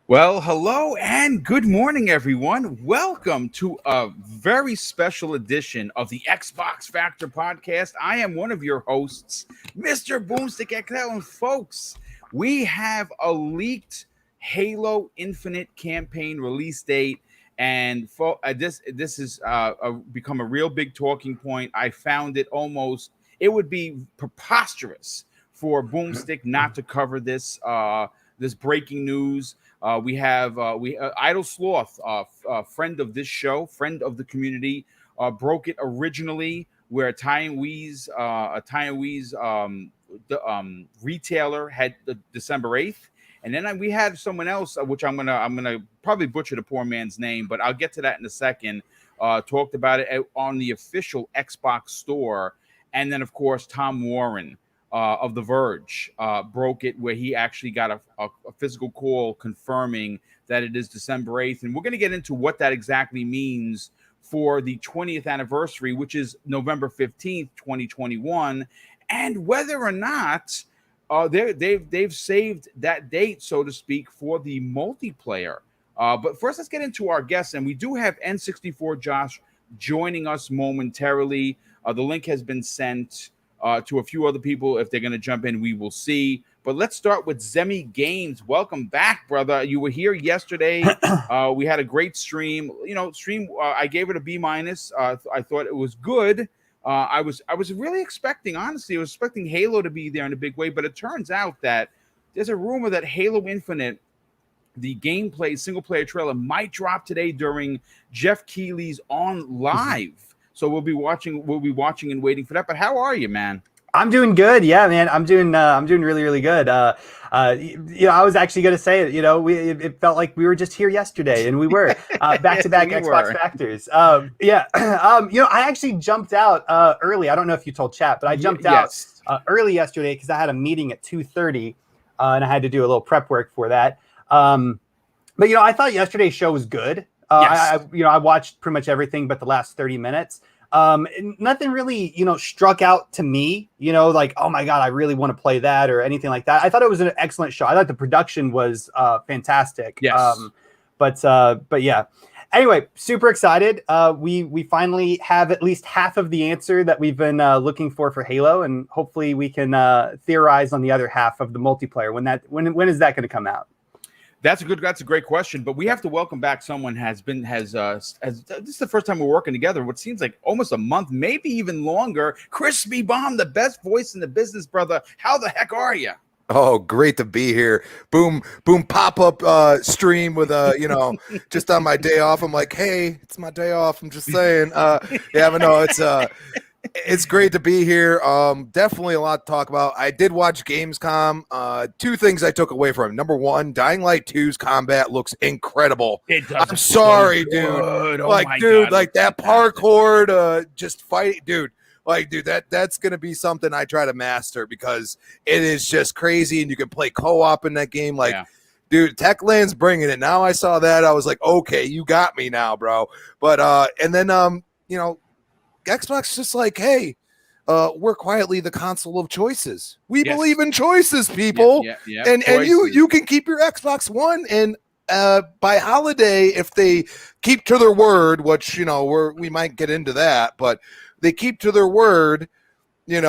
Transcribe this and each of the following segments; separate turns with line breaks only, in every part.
Well, hello and good morning, everyone. Welcome to a very special edition of the Xbox Factor podcast. I am one of your hosts, Mr. Boomstick XL. And folks, we have a leaked Halo Infinite campaign release date. And this has become a real big talking point. I found it would be preposterous for Boomstick not to cover this breaking news. We Idle Sloth, friend of this show, friend of the community, broke it originally where a Taiwanese retailer had the December 8th, and then we had someone else, which I'm gonna probably butcher the poor man's name, but I'll get to that in a second. Talked about it on the official Xbox store, and then of course Tom Warren of The Verge broke it, where he actually got a physical call confirming that it is December 8th. And we're going to get into what that exactly means for the 20th anniversary, which is November 15th, 2021, and whether or not they've saved that date, so to speak, for the multiplayer. But first, let's get into our guests. And we do have N64 Josh joining us momentarily. The link has been sent to a few other people. If they're going to jump in, we will see. But let's start with Zemi Games. Welcome back, brother. You were here yesterday. We had a great stream. I gave it a B minus. I thought it was good. I was really expecting, honestly, I was expecting Halo to be there in a big way. But it turns out that there's a rumor that Halo Infinite, the gameplay single player trailer, might drop today during Jeff Keighley's On Live. So we'll be watching and waiting for that. But how are you, man?
I'm doing good. Yeah, man. I'm doing really, really good. I was actually going to say it. It felt like we were just here yesterday, and we were back to back Xbox Factors. I actually jumped out early. I don't know if you told chat, but I jumped out early yesterday because I had a meeting at 2:30, and I had to do a little prep work for that. But I thought yesterday's show was good. I watched pretty much everything but the last 30 minutes. Nothing really, struck out to me, like, oh my God, I really want to play that or anything like that. I thought it was an excellent show. I thought the production was fantastic.
Yes.
But yeah. Anyway, super excited. We finally have at least half of the answer that we've been looking for Halo, and hopefully we can theorize on the other half of the multiplayer. When is that going to come out?
That's a great question. But we have to welcome back someone this is the first time we're working together. What seems like almost a month, maybe even longer. Crispy Bomb, the best voice in the business, brother. How the heck are you?
Oh, great to be here. Boom pop-up stream with just on my day off. I'm like, hey, it's my day off. I'm just saying. But no, it's great to be here. Definitely a lot to talk about. I did watch Gamescom. Two things I took away from it. Number one, Dying Light 2's combat looks incredible.
It does.
I'm sorry, dude.
Oh
God, like that parkour just fight, dude. Like, dude, that's gonna be something I try to master because it is just crazy, and you can play co-op in that game. Like, dude, Techland's bringing it. Now I saw that, I was like, okay, you got me now, bro. But and then Xbox just like, hey, we're quietly the console of choices. We believe in choices, people. And you can keep your Xbox One, and by holiday, if they keep to their word, which we might get into that, but they keep to their word, you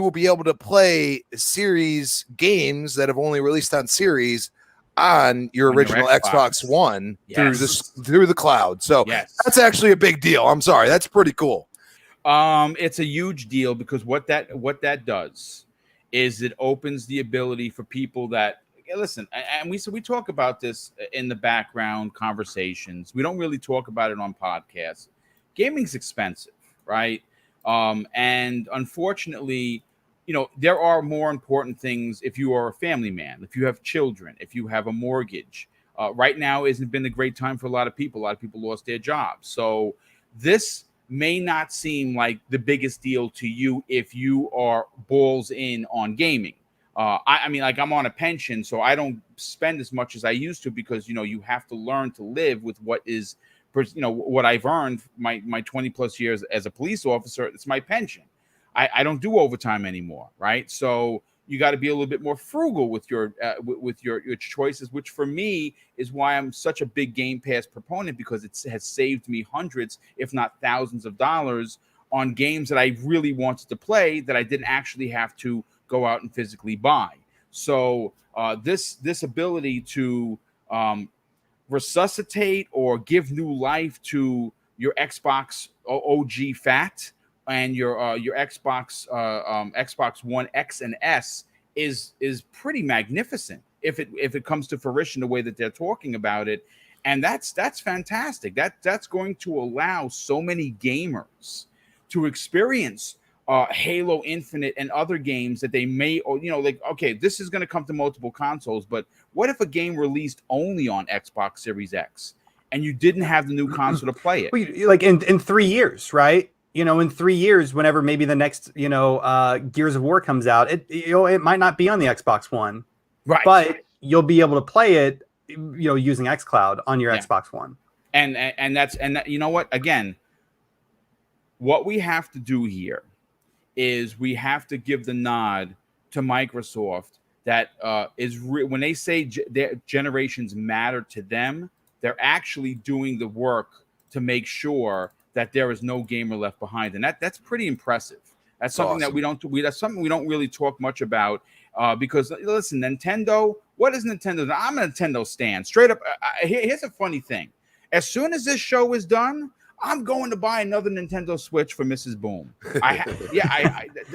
will be able to play series games that have only released on series on your original Xbox One through the cloud. So that's actually a big deal. I'm sorry, that's pretty cool.
It's a huge deal because what that does is it opens the ability for people that listen, and we talk about this in the background conversations. We don't really talk about it on podcasts. Gaming's expensive, right? And unfortunately, there are more important things if you are a family man, if you have children, if you have a mortgage. Right now isn't been a great time for a lot of people. A lot of people lost their jobs. So this may not seem like the biggest deal to you if you are balls in on gaming. I mean, like, I'm on a pension, so I don't spend as much as I used to because, you have to learn to live with what is, what I've earned my 20 plus years as a police officer. It's my pension. I don't do overtime anymore, right? So you got to be a little bit more frugal with your your choices, which for me is why I'm such a big Game Pass proponent, because it has saved me hundreds, if not thousands of dollars on games that I really wanted to play that I didn't actually have to go out and physically buy. So this ability to resuscitate or give new life to your Xbox OG Fat and your Xbox One X and S is pretty magnificent if it comes to fruition the way that they're talking about it. And that's fantastic. That's going to allow so many gamers to experience Halo Infinite and other games that they may, or like, okay, this is going to come to multiple consoles, but what if a game released only on Xbox Series X and you didn't have the new console to play it?
Well, like in 3 years, right? In 3 years, whenever maybe the next Gears of War comes out, it might not be on the Xbox One,
right?
But you'll be able to play it, using xCloud on your Xbox One.
And that's you know what? Again, what we have to do here is we have to give the nod to Microsoft that when they say their generations matter to them, they're actually doing the work to make sure that there is no gamer left behind, and that's pretty impressive. That's something
awesome.
That's something we don't really talk much about because listen, Nintendo. What is Nintendo? I'm a Nintendo stan. Straight up. Here's a funny thing. As soon as this show is done, I'm going to buy another Nintendo Switch for Mrs. Boom.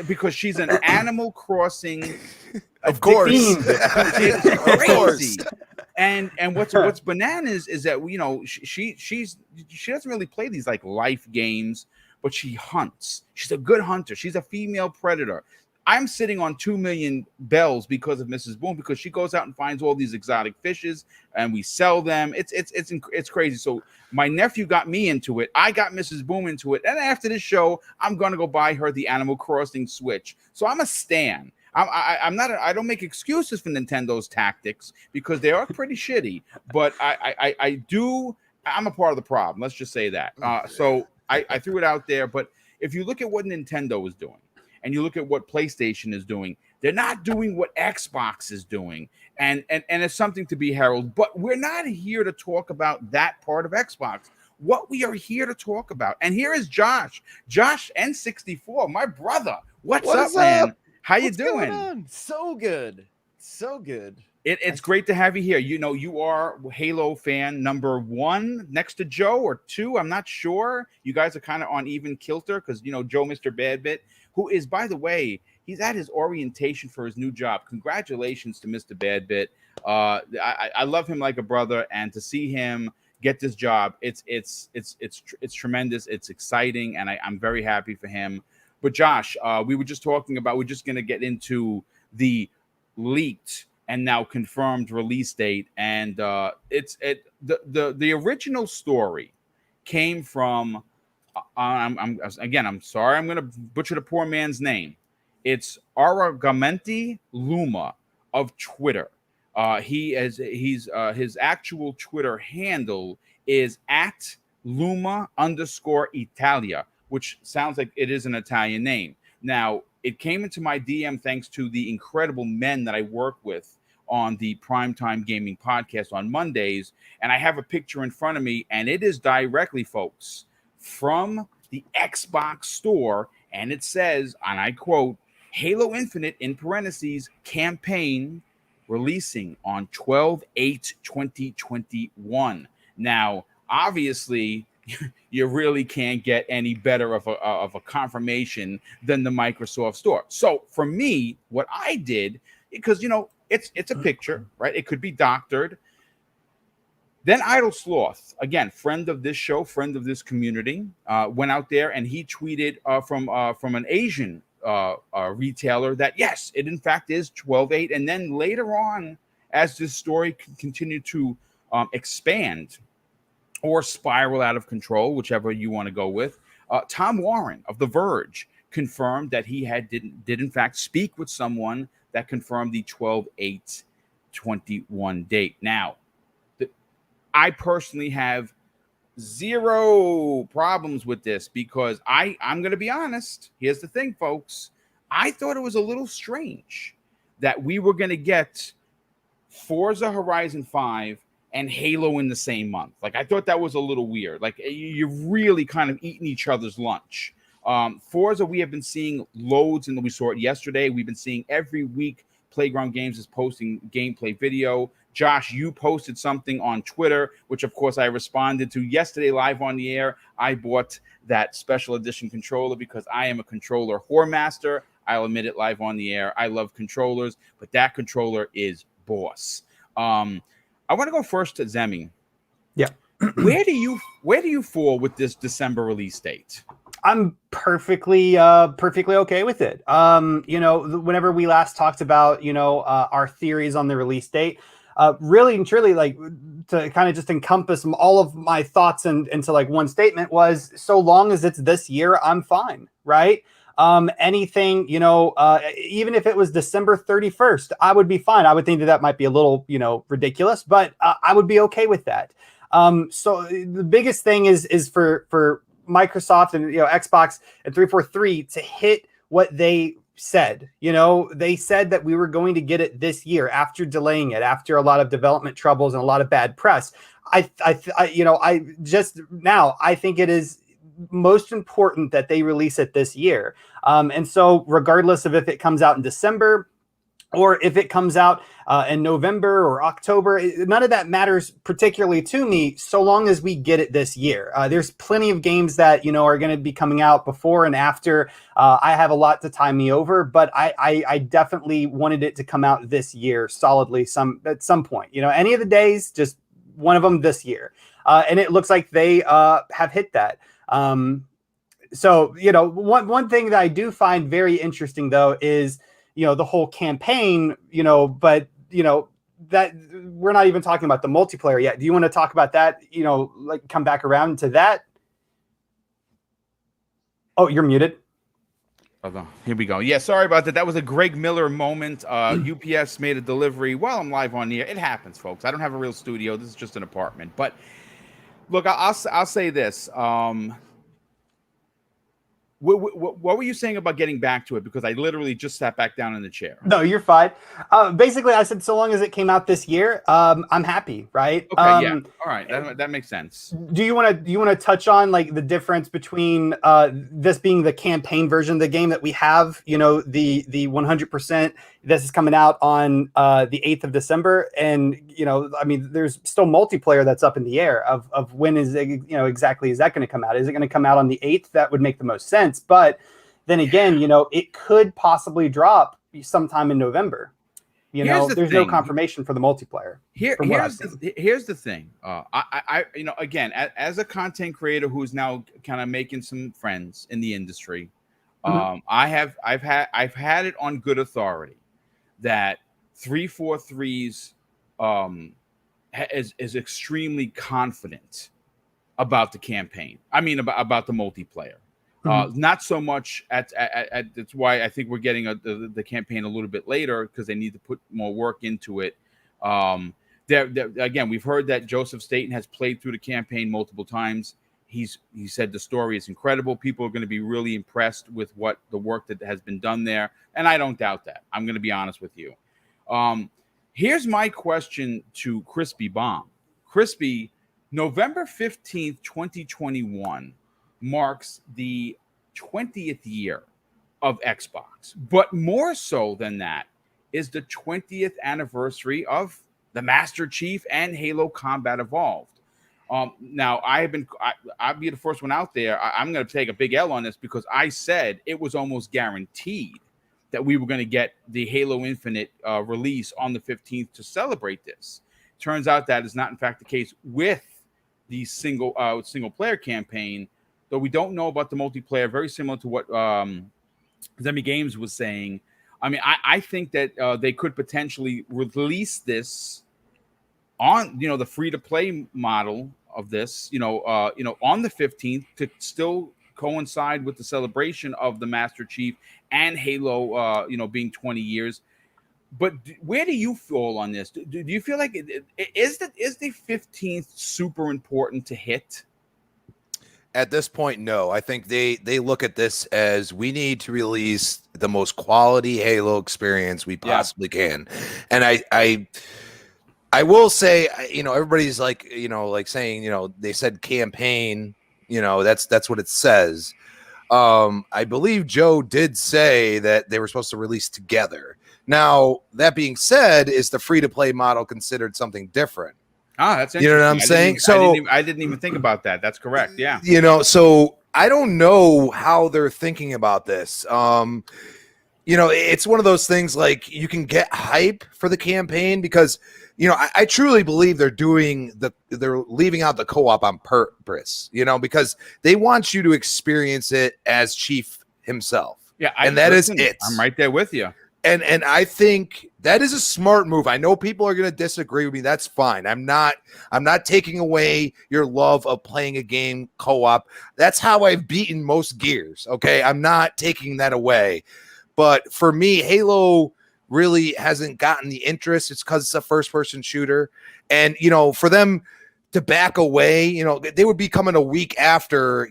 Because she's an Animal Crossing.
Of course.
It's crazy. And what's bananas is that she doesn't really play these like life games, but she hunts. She's a good hunter. She's a female predator. I'm sitting on 2 million bells because of Mrs. Boom, because she goes out and finds all these exotic fishes and we sell them. It's crazy. So my nephew got me into it. I got Mrs. Boom into it. And after this show, I'm going to go buy her the Animal Crossing Switch. So I'm a stan. I don't make excuses for Nintendo's tactics because they are pretty shitty, but I'm a part of the problem. Let's just say that. So I threw it out there. But if you look at what Nintendo is doing, and you look at what PlayStation is doing, they're not doing what Xbox is doing. And it's something to be heralded. But we're not here to talk about that part of Xbox. What we are here to talk about. And here is Josh. Josh N64, my brother. What's up, man? How you doing?
Going on? So good. So good.
It's great to have you here. You are Halo fan number 1 next to Joe, or 2. I'm not sure. You guys are kind of on even kilter because, Joe, Mr. Badbit, who is, by the way, he's at his orientation for his new job. Congratulations to Mr. Badbit. I love him like a brother, and to see him get this job, it's tremendous. It's exciting, and I'm very happy for him. But Josh, we were just talking about, we're just going to get into the leaked and now confirmed release date, and the original story came from. I'm sorry, I'm going to butcher the poor man's name. It's Argamenti Luma of Twitter. His actual Twitter handle is at Luma_Italia, which sounds like it is an Italian name. Now, it came into my DM thanks to the incredible men that I work with on the Primetime Gaming Podcast on Mondays, and I have a picture in front of me, and it is directly, folks, from the Xbox store, and it says, and I quote, Halo Infinite, in parentheses, campaign releasing on 12/8/2021. Now, obviously, you really can't get any better of a confirmation than the Microsoft store. So for me, what I did, because it's a picture, right? It could be doctored. Then Idle Sloth, again, friend of this show, friend of this community, went out there and he tweeted from an Asian retailer that yes, it in fact is 12/8. And then later on, as this story continued to expand or spiral out of control, whichever you want to go with, Tom Warren of The Verge confirmed that he did in fact speak with someone that confirmed the 12/8/21 date. Now, I personally have zero problems with this because I'm going to be honest. Here's the thing, folks. I thought it was a little strange that we were going to get Forza Horizon 5 and Halo in the same month. Like, I thought that was a little weird. Like, you're really kind of eating each other's lunch. Forza, we have been seeing loads, and we saw it yesterday. We've been seeing every week Playground Games is posting gameplay video. Josh, you posted something on Twitter, which of course I responded to yesterday live on the air. I bought that special edition controller because I am a controller whore master. I'll admit it live on the air. I love controllers, but that controller is boss. I want to go first to Zemi.
Yeah.
Where do you fall with this December release date?
I'm perfectly okay with it. Whenever we last talked about, our theories on the release date, really and truly, like, to kind of just encompass all of my thoughts into like one statement was, so long as it's this year, I'm fine. Right. Anything, even if it was December 31st, I would be fine. I would think that might be a little, ridiculous, but I would be okay with that. So the biggest thing is for Microsoft and Xbox and 343 to hit what they said. They said that we were going to get it this year after delaying it, after a lot of development troubles and a lot of bad press. I think it is most important that they release it this year. And so regardless of if it comes out in December or if it comes out in November or October, none of that matters particularly to me, so long as we get it this year. There's plenty of games that, are going to be coming out before and after. I have a lot to tie me over, but I definitely wanted it to come out this year solidly at some point. Any of the days, just one of them this year. And it looks like they have hit that. So, one thing that I do find very interesting, though, is the whole campaign, but, that we're not even talking about the multiplayer yet. Do you want to talk about that? Like, come back around to that? Oh, you're muted.
Oh, here we go. Yeah, sorry about that. That was a Greg Miller moment. UPS made a delivery while I'm live on the air. It happens, folks. I don't have a real studio. This is just an apartment. But look, I'll say this. What were you saying about getting back to it? Because I literally just sat back down in the chair.
No, you're fine. Basically, I said so long as it came out this year, I'm happy, right?
Okay, yeah. All right, that makes sense.
Do you want to touch on like the difference between this being the campaign version of the game that we have, the 100% this is coming out on the 8th of December, and there's still multiplayer that's up in the air of when is exactly is that going to come out? Is it going to come out on the 8th? That would make the most sense. But then again, it could possibly drop sometime in November. There's no confirmation for the multiplayer.
Here's the thing. I again, as a content creator who's now kind of making some friends in the industry, I've had it on good authority that 343's is extremely confident about the campaign. I mean, about the multiplayer. Not so much at that's why I think we're getting the campaign a little bit later, because they need to put more work into it. Again, we've heard that Joseph Staten has played through the campaign multiple times. He said the story is incredible. People are going to be really impressed with what the work that has been done there, and I don't doubt that. I'm going to be honest with you. Here's my question to Crispy Bomb. Crispy, November 15th, 2021 marks the 20th year of Xbox, but more so than that is the 20th anniversary of the Master Chief and Halo Combat Evolved. Now, I'll be the first one out there. I'm going to take a big L on this, because I said it was almost guaranteed that we were going to get the Halo Infinite release on the 15th to celebrate this. Turns out that is not, in fact, the case with the single player campaign, though we don't know about the multiplayer. Very similar to what Zemi Games was saying. I mean, I think that they could potentially release this on the free-to-play model of this, on the 15th to still coincide with the celebration of the Master Chief and Halo, being 20 years. But where do you fall on this? Do you feel like is the 15th super important to hit?
At this point, no. I think they look at this as we need to release the most quality Halo experience we possibly can. And I will say, everybody's like, like saying, they said campaign, that's what it says. I believe Joe did say that they were supposed to release together. Now, that being said, is the free-to-play model considered something different?
Ah, that's interesting.
You know what I'm saying?
I didn't even think about that. That's correct. Yeah.
So I don't know how they're thinking about this. It's one of those things like you can get hype for the campaign because, I truly believe they're leaving out the co-op on purpose, because they want you to experience it as Chief himself.
Yeah.
And that is it.
I'm right there with you.
And I think that is a smart move. I know people are going to disagree with me. That's fine. I'm not taking away your love of playing a game co-op. That's how I've beaten most Gears. Okay. I'm not taking that away. But for me, Halo really hasn't gotten the interest. It's because it's a first-person shooter. And, for them to back away, they would be coming a week after,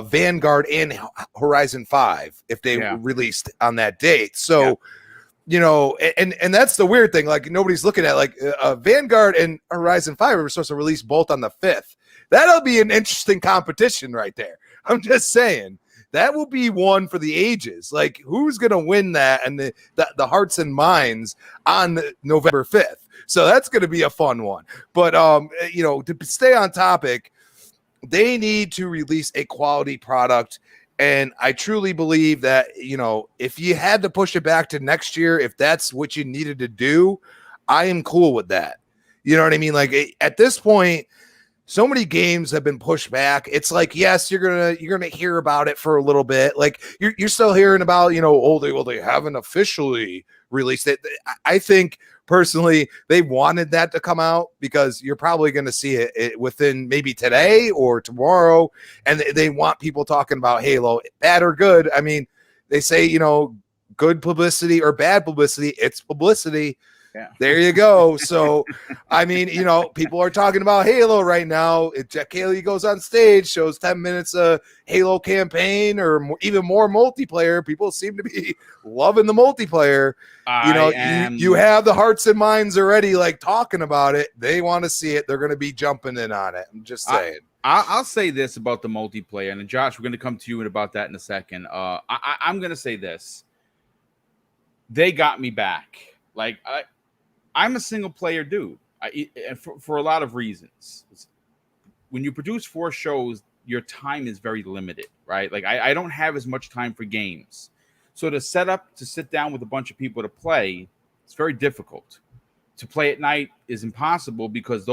Vanguard and Horizon 5 if they released on that date. So, and that's the weird thing. Like, nobody's looking at, like, Vanguard and Horizon 5 were supposed to release both on the 5th. That'll be an interesting competition right there. I'm just saying. That will be one for the ages. Like, who's going to win that and the hearts and minds on November 5th? So that's going to be a fun one. But, to stay on topic, they need to release a quality product. And I truly believe that, if you had to push it back to next year, if that's what you needed to do, I am cool with that. You know what I mean? Like, at this point, so many games have been pushed back. It's like, yes, you're gonna hear about it for a little bit. Like you're still hearing about, they haven't officially released it. I think personally they wanted that to come out because you're probably going to see it within maybe today or tomorrow, and they want people talking about Halo, bad or good. I mean, they say good publicity or bad publicity. It's publicity.
Yeah.
There you go. So, I mean, people are talking about Halo right now. Jack Haley goes on stage, shows 10 minutes of Halo campaign or even more multiplayer. People seem to be loving the multiplayer. You have the hearts and minds already, like, talking about it. They want to see it. They're going to be jumping in on it. I'm just saying.
I'll say this about the multiplayer, and Josh, we're going to come to you about that in a second. I'm going to say this. They got me back. Like, I'm a single player dude for a lot of reasons. When you produce 4 shows, your time is very limited, right? Like I don't have as much time for games. So to sit down with a bunch of people to play, it's very difficult. To play at night is impossible because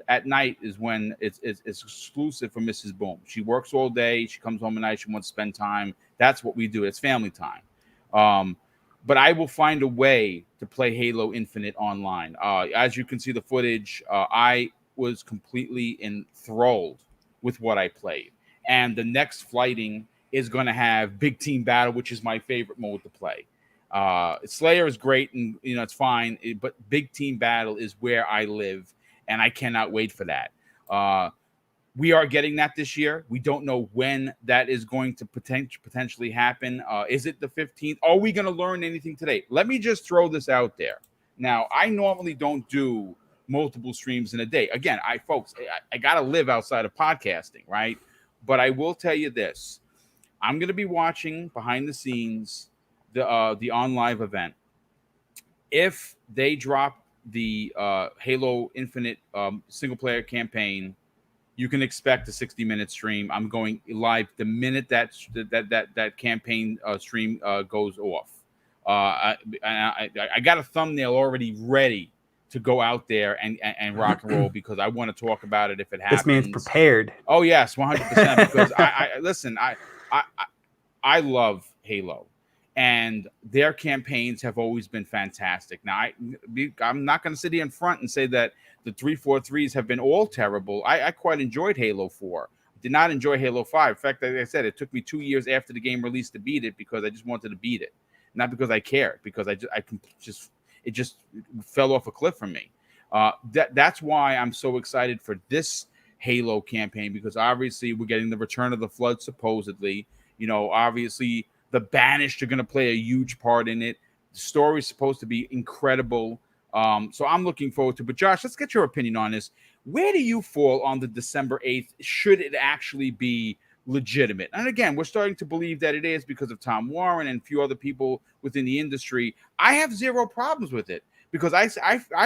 at night is when it's exclusive for Mrs. Boom. She works all day. She comes home at night. She wants to spend time. That's what we do. It's family time. But I will find a way to play Halo Infinite online. As you can see the footage, I was completely enthralled with what I played. And the next flighting is going to have Big Team Battle, which is my favorite mode to play. Slayer is great, and it's fine. But Big Team Battle is where I live, and I cannot wait for that. We are getting that this year. We don't know when that is going to potentially happen. Is it the 15th? Are we going to learn anything today? Let me just throw this out there. Now, I normally don't do multiple streams in a day. Again, I got to live outside of podcasting, right? But I will tell you this. I'm going to be watching behind the scenes the on live event. If they drop the Halo Infinite single player campaign, you can expect a 60-minute stream. I'm going live the minute that campaign stream goes off. I got a thumbnail already ready to go out there and rock and roll because I want to talk about it if it happens.
This man's prepared.
Oh yes, 100%. Because listen, I love Halo, and their campaigns have always been fantastic. Now I'm not going to sit here in front and say that the 343s have been all terrible. I quite enjoyed Halo 4. Did not enjoy Halo 5. In fact, like I said, it took me 2 years after the game released to beat it because I just wanted to beat it, not because I cared. Because it just fell off a cliff for me. That's why I'm so excited for this Halo campaign, because obviously we're getting the Return of the Flood, supposedly. Obviously the Banished are going to play a huge part in it. The story is supposed to be incredible. So I'm looking forward to it. But Josh, let's get your opinion on this. Where do you fall on the December 8th? Should it actually be legitimate? And again, we're starting to believe that it is because of Tom Warren and a few other people within the industry. I have zero problems with it, because I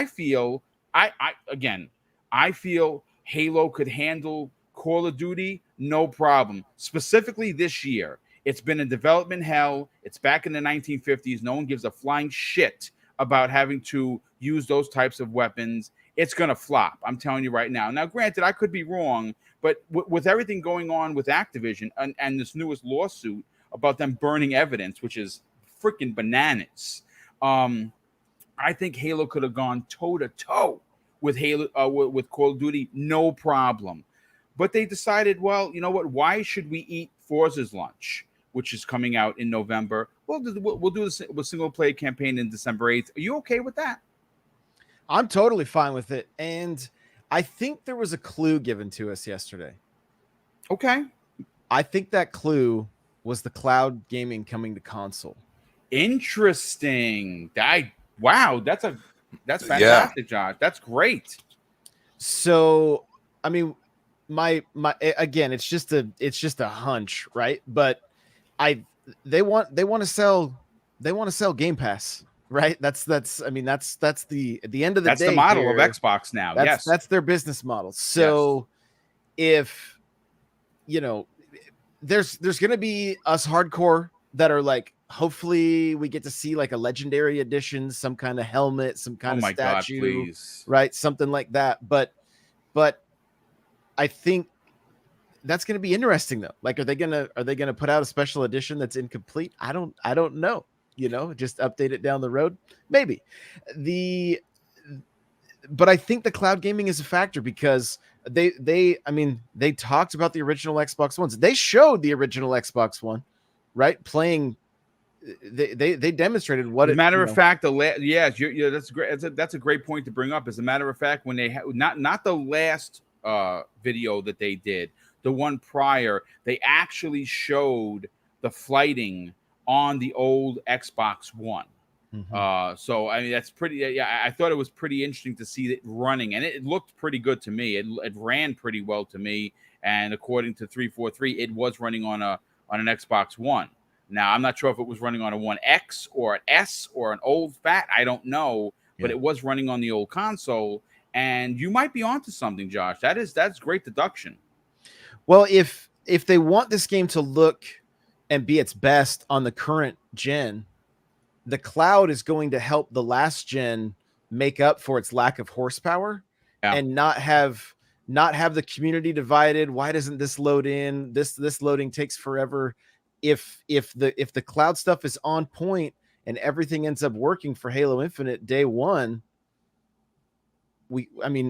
feel I feel Halo could handle Call of Duty no problem. Specifically this year, it's been in development hell. It's back in the 1950s. No one gives a flying shit about having to use those types of weapons. It's gonna flop. I'm telling you right now. Now, granted, I could be wrong, but with everything going on with Activision and this newest lawsuit about them burning evidence, which is freaking bananas, I think Halo could have gone toe to toe with with Call of Duty, no problem. But they decided, well, you know what? Why should we eat Forza's lunch, which is coming out in November? We'll do the single player campaign in December 8th. Are you okay with that?
I'm totally fine with it, and I think there was a clue given to us yesterday.
Okay.
I think that clue was the cloud gaming coming to console.
Interesting. Wow, that's fantastic, Josh. That's great.
So, I mean, my again, it's just a hunch, right? But they want to sell Game Pass, right? That's at the end of the day.
That's the model of Xbox now.
That's their business model. So if there's going to be us hardcore that are like, hopefully we get to see like a legendary edition, some kind of helmet, some kind of statue,
God, please.
Right? Something like that. But I think that's going to be interesting though. Like, are they going to put out a special edition that's incomplete? I don't know, just update it down the road. Maybe but I think the cloud gaming is a factor, because they talked about the original Xbox Ones. They showed the original Xbox One, right? Playing, they demonstrated what.
As a matter of fact, that's great. That's a great point to bring up. As a matter of fact, when they not the last video that they did, the one prior, they actually showed the flighting on the old Xbox One. Mm-hmm. So I mean, that's pretty. Yeah, I thought it was pretty interesting to see it running, and it looked pretty good to me. It ran pretty well to me, and according to 343, it was running on an Xbox One. Now, I'm not sure if it was running on a One X or an S or an old fat. I don't know, but it was running on the old console. And you might be onto something, Josh. That's great deduction.
Well, if they want this game to look and be its best on the current gen, the cloud is going to help the last gen make up for its lack of horsepower, and not have the community divided. Why doesn't this load in? This loading takes forever. If the cloud stuff is on point and everything ends up working for Halo Infinite day one,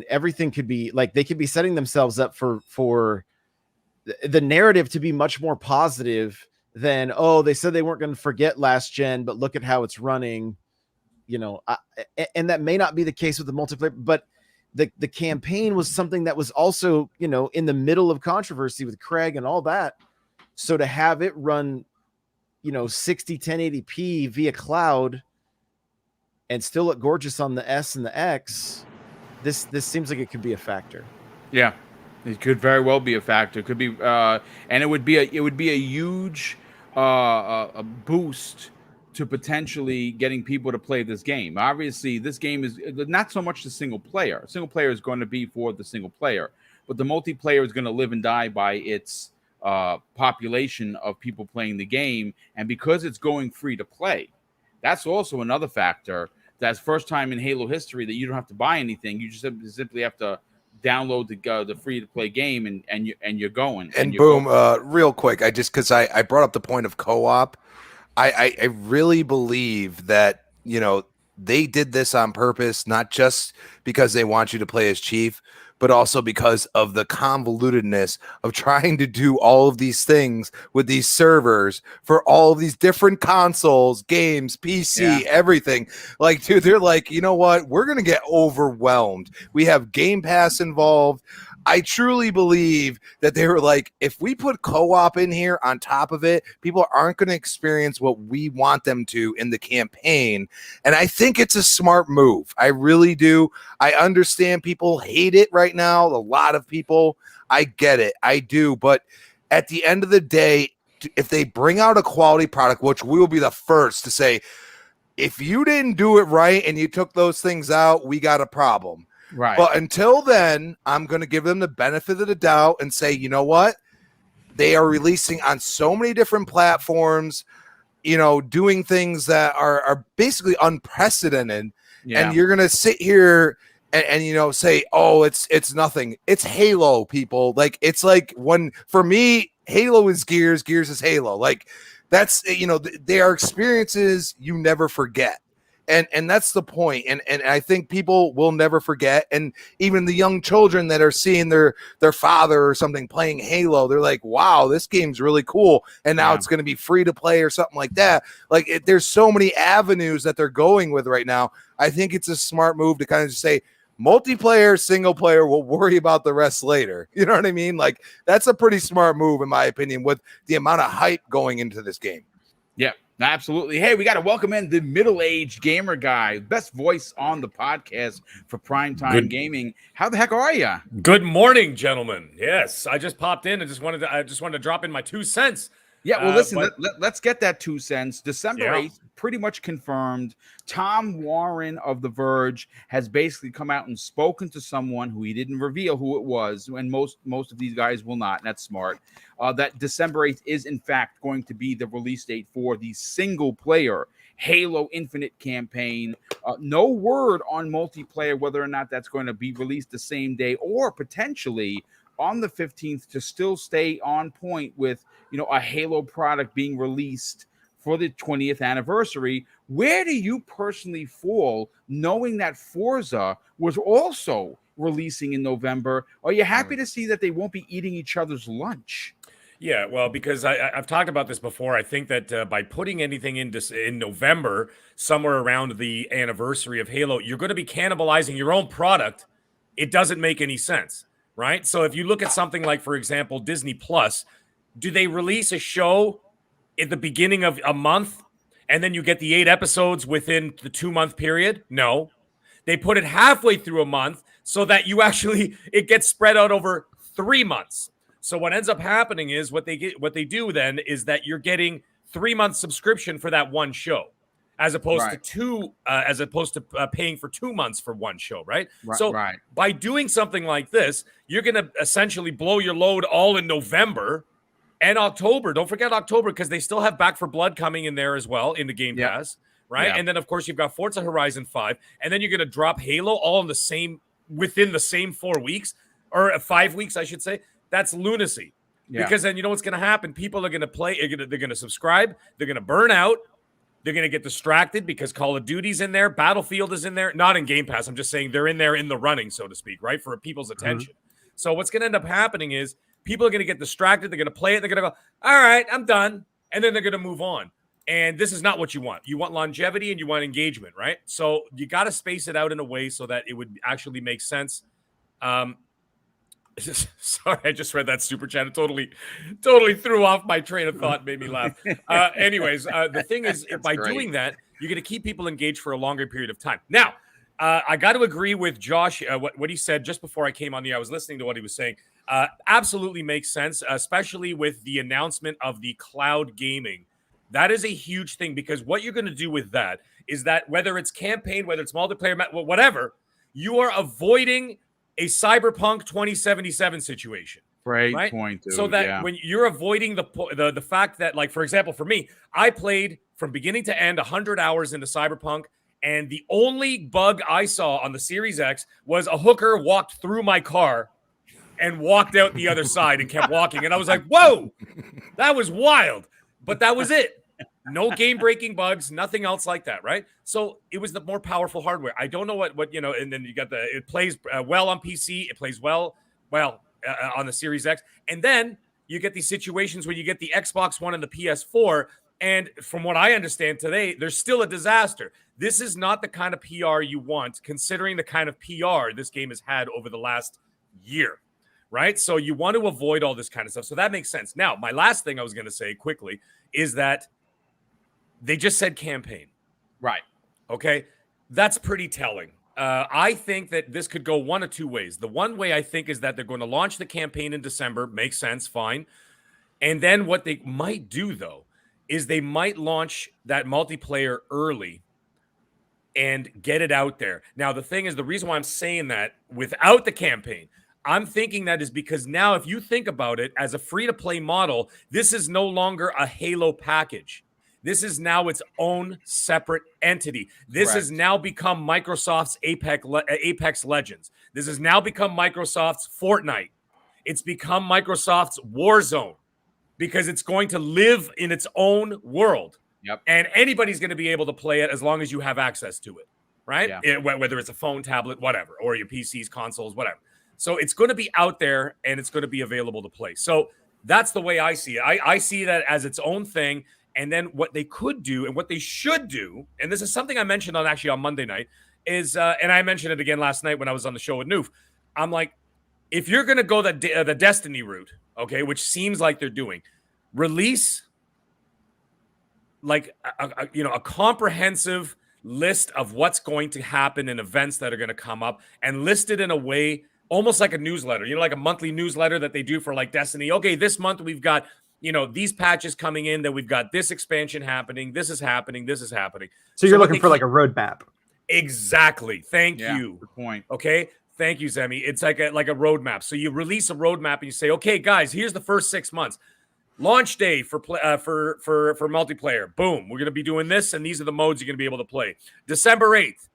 everything could be like, they could be setting themselves up for the narrative to be much more positive than, they said they weren't going to forget last gen, but look at how it's running, and that may not be the case with the multiplayer, but the campaign was something that was also, in the middle of controversy with Craig and all that. So to have it run, 60 1080p via cloud and still look gorgeous on the S and the X, this seems like it could be a factor.
Yeah, it could very well be a factor. It could be, and it would be a huge a boost to potentially getting people to play this game. Obviously, this game is not so much the single player. Single player is going to be for the single player, but the multiplayer is going to live and die by its population of people playing the game. And because it's going free to play, that's also another factor. That's first time in Halo history that you don't have to buy anything. You just simply have to download the free to play game, and you're going.
And boom, real quick, because I brought up the point of co-op. I really believe that they did this on purpose, not just because they want you to play as Chief, but also because of the convolutedness of trying to do all of these things with these servers for all of these different consoles, games, PC, everything. Like, dude, they're like, you know what? We're going to get overwhelmed. We have Game Pass involved. I truly believe that they were like, if we put co-op in here on top of it, people aren't going to experience what we want them to in the campaign. And I think it's a smart move. I really do. I understand people hate it right now. A lot of people, I get it. I do. But at the end of the day, if they bring out a quality product, which we will be the first to say, if you didn't do it right and you took those things out, we got a problem.
Right.
But until then, I'm going to give them the benefit of the doubt and say, you know what? They are releasing on so many different platforms, doing things that are basically unprecedented.
Yeah.
And you're going to sit here and say, oh, it's nothing. It's Halo, people. Like, it's like for me, Halo is Gears is Halo. Like, that's, they are experiences you never forget. And that's the point. And I think people will never forget. And even the young children that are seeing their father or something playing Halo, they're like, wow, this game's really cool. And now it's going to be free to play or something like that. Like, there's so many avenues that they're going with right now. I think it's a smart move to kind of just say, multiplayer, single player, we'll worry about the rest later. You know what I mean? Like, that's a pretty smart move, in my opinion, with the amount of hype going into this game.
Yeah, absolutely. Hey, we got to welcome in the middle-aged gamer guy, best voice on the podcast for primetime gaming. How the heck are you?
Good morning, gentlemen. Yes, I just popped in and just wanted to drop in my 2 cents.
Yeah, well, listen, let's get that 2 cents. December 8th, pretty much confirmed. Tom Warren of The Verge has basically come out and spoken to someone who he didn't reveal who it was, and most of these guys will not, and that's smart. That December 8th is, in fact, going to be the release date for the single-player Halo Infinite campaign. No word on multiplayer, whether or not that's going to be released the same day or potentially on the 15th to still stay on point with, a Halo product being released for the 20th anniversary. Where do you personally fall, knowing that Forza was also releasing in November? Are you happy to see that they won't be eating each other's lunch?
Yeah, well, because I've talked about this before. I think that by putting anything in November, somewhere around the anniversary of Halo, you're going to be cannibalizing your own product. It doesn't make any sense, right? So if you look at something like, for example, Disney Plus, do they release a show at the beginning of a month and then you get the 8 episodes within the 2-month period? No. They put it halfway through a month so that it gets spread out over 3 months. So what ends up happening is what they do then is that you're getting 3-month subscription for that one show, as opposed to paying for 2 months for one show, right? By doing something like this, you're going to essentially blow your load all in November and October. Don't forget October, because they still have Back 4 Blood coming in there as well in the Game Pass, right? Yeah. And then, of course, you've got Forza Horizon 5, and then you're going to drop Halo all within the same 4 weeks, or 5 weeks, I should say. That's lunacy. Yeah. Because then you know what's going to happen? People are going to play. They're going to subscribe. They're going to burn out. They're going to get distracted because Call of Duty's in there. Battlefield is in there. Not in Game Pass. I'm just saying they're in there in the running, so to speak, right? For people's attention. Mm-hmm. So what's going to end up happening is people are going to get distracted. They're going to play it. They're going to go, all right, I'm done. And then they're going to move on. And this is not what you want. You want longevity and you want engagement, right? So you got to space it out in a way so that it would actually make sense. Sorry, I just read that super chat. It totally threw off my train of thought, made me laugh. Anyways, the thing is, by doing that, you're going to keep people engaged for a longer period of time. Now, I got to agree with Josh, what he said just before I came on the air. I was listening to what he was saying. Absolutely makes sense, especially with the announcement of the cloud gaming. That is a huge thing, because what you're going to do with that is that whether it's campaign, whether it's multiplayer, whatever, you are avoiding a Cyberpunk 2077 situation.
Right? Point, dude.
So that when you're avoiding the fact that, like, for example, for me, I played from beginning to end 100 hours into Cyberpunk, and the only bug I saw on the Series X was a hooker walked through my car and walked out the other side and kept walking. And I was like, whoa, that was wild. But that was it. No game-breaking bugs, nothing else like that, right? So it was the more powerful hardware. I don't know what and then you got it plays well on PC. It plays well on the Series X. And then you get these situations where you get the Xbox One and the PS4. And from what I understand today, there's still a disaster. This is not the kind of PR you want, considering the kind of PR this game has had over the last year. right? So you want to avoid all this kind of stuff. So that makes sense. Now, my last thing I was going to say quickly is that they just said campaign.
Right.
Okay. That's pretty telling. I think that this could go one of two ways. The one way I think is that they're going to launch the campaign in December. Makes sense. Fine. And then what they might do, though, is they might launch that multiplayer early and get it out there. Now, the thing is, the reason why I'm saying that without the campaign, I'm thinking that is because now, if you think about it as a free-to-play model, this is no longer a Halo package. This is now its own separate entity. This has now become Microsoft's Apex Legends. This has now become Microsoft's Fortnite. It's become Microsoft's Warzone because it's going to live in its own world.
Yep.
And anybody's going to be able to play it as long as you have access to it, right?
Yeah.
Whether it's a phone, tablet, whatever, or your PCs, consoles, whatever. So it's going to be out there and it's going to be available to play. So that's the way I see it. I see that as its own thing. And then what they could do and what they should do, and this is something I mentioned on Monday night, is, and I mentioned it again last night when I was on the show with Noof. I'm like, if you're going to go the Destiny route, okay, which seems like they're doing, release like a comprehensive list of what's going to happen and events that are going to come up, and list it in a way almost like a newsletter, like a monthly newsletter that they do for like Destiny. Okay, this month we've got these patches coming in, that we've got this expansion happening, this is happening, this is happening.
So you're looking for like a roadmap.
Exactly. Thank you.
Good point.
Okay. Thank you, Zemi. It's like a roadmap. So you release a roadmap and you say, okay, guys, here's the first 6 months. Launch day for multiplayer. Boom. We're going to be doing this, and these are the modes you're going to be able to play. December 8th,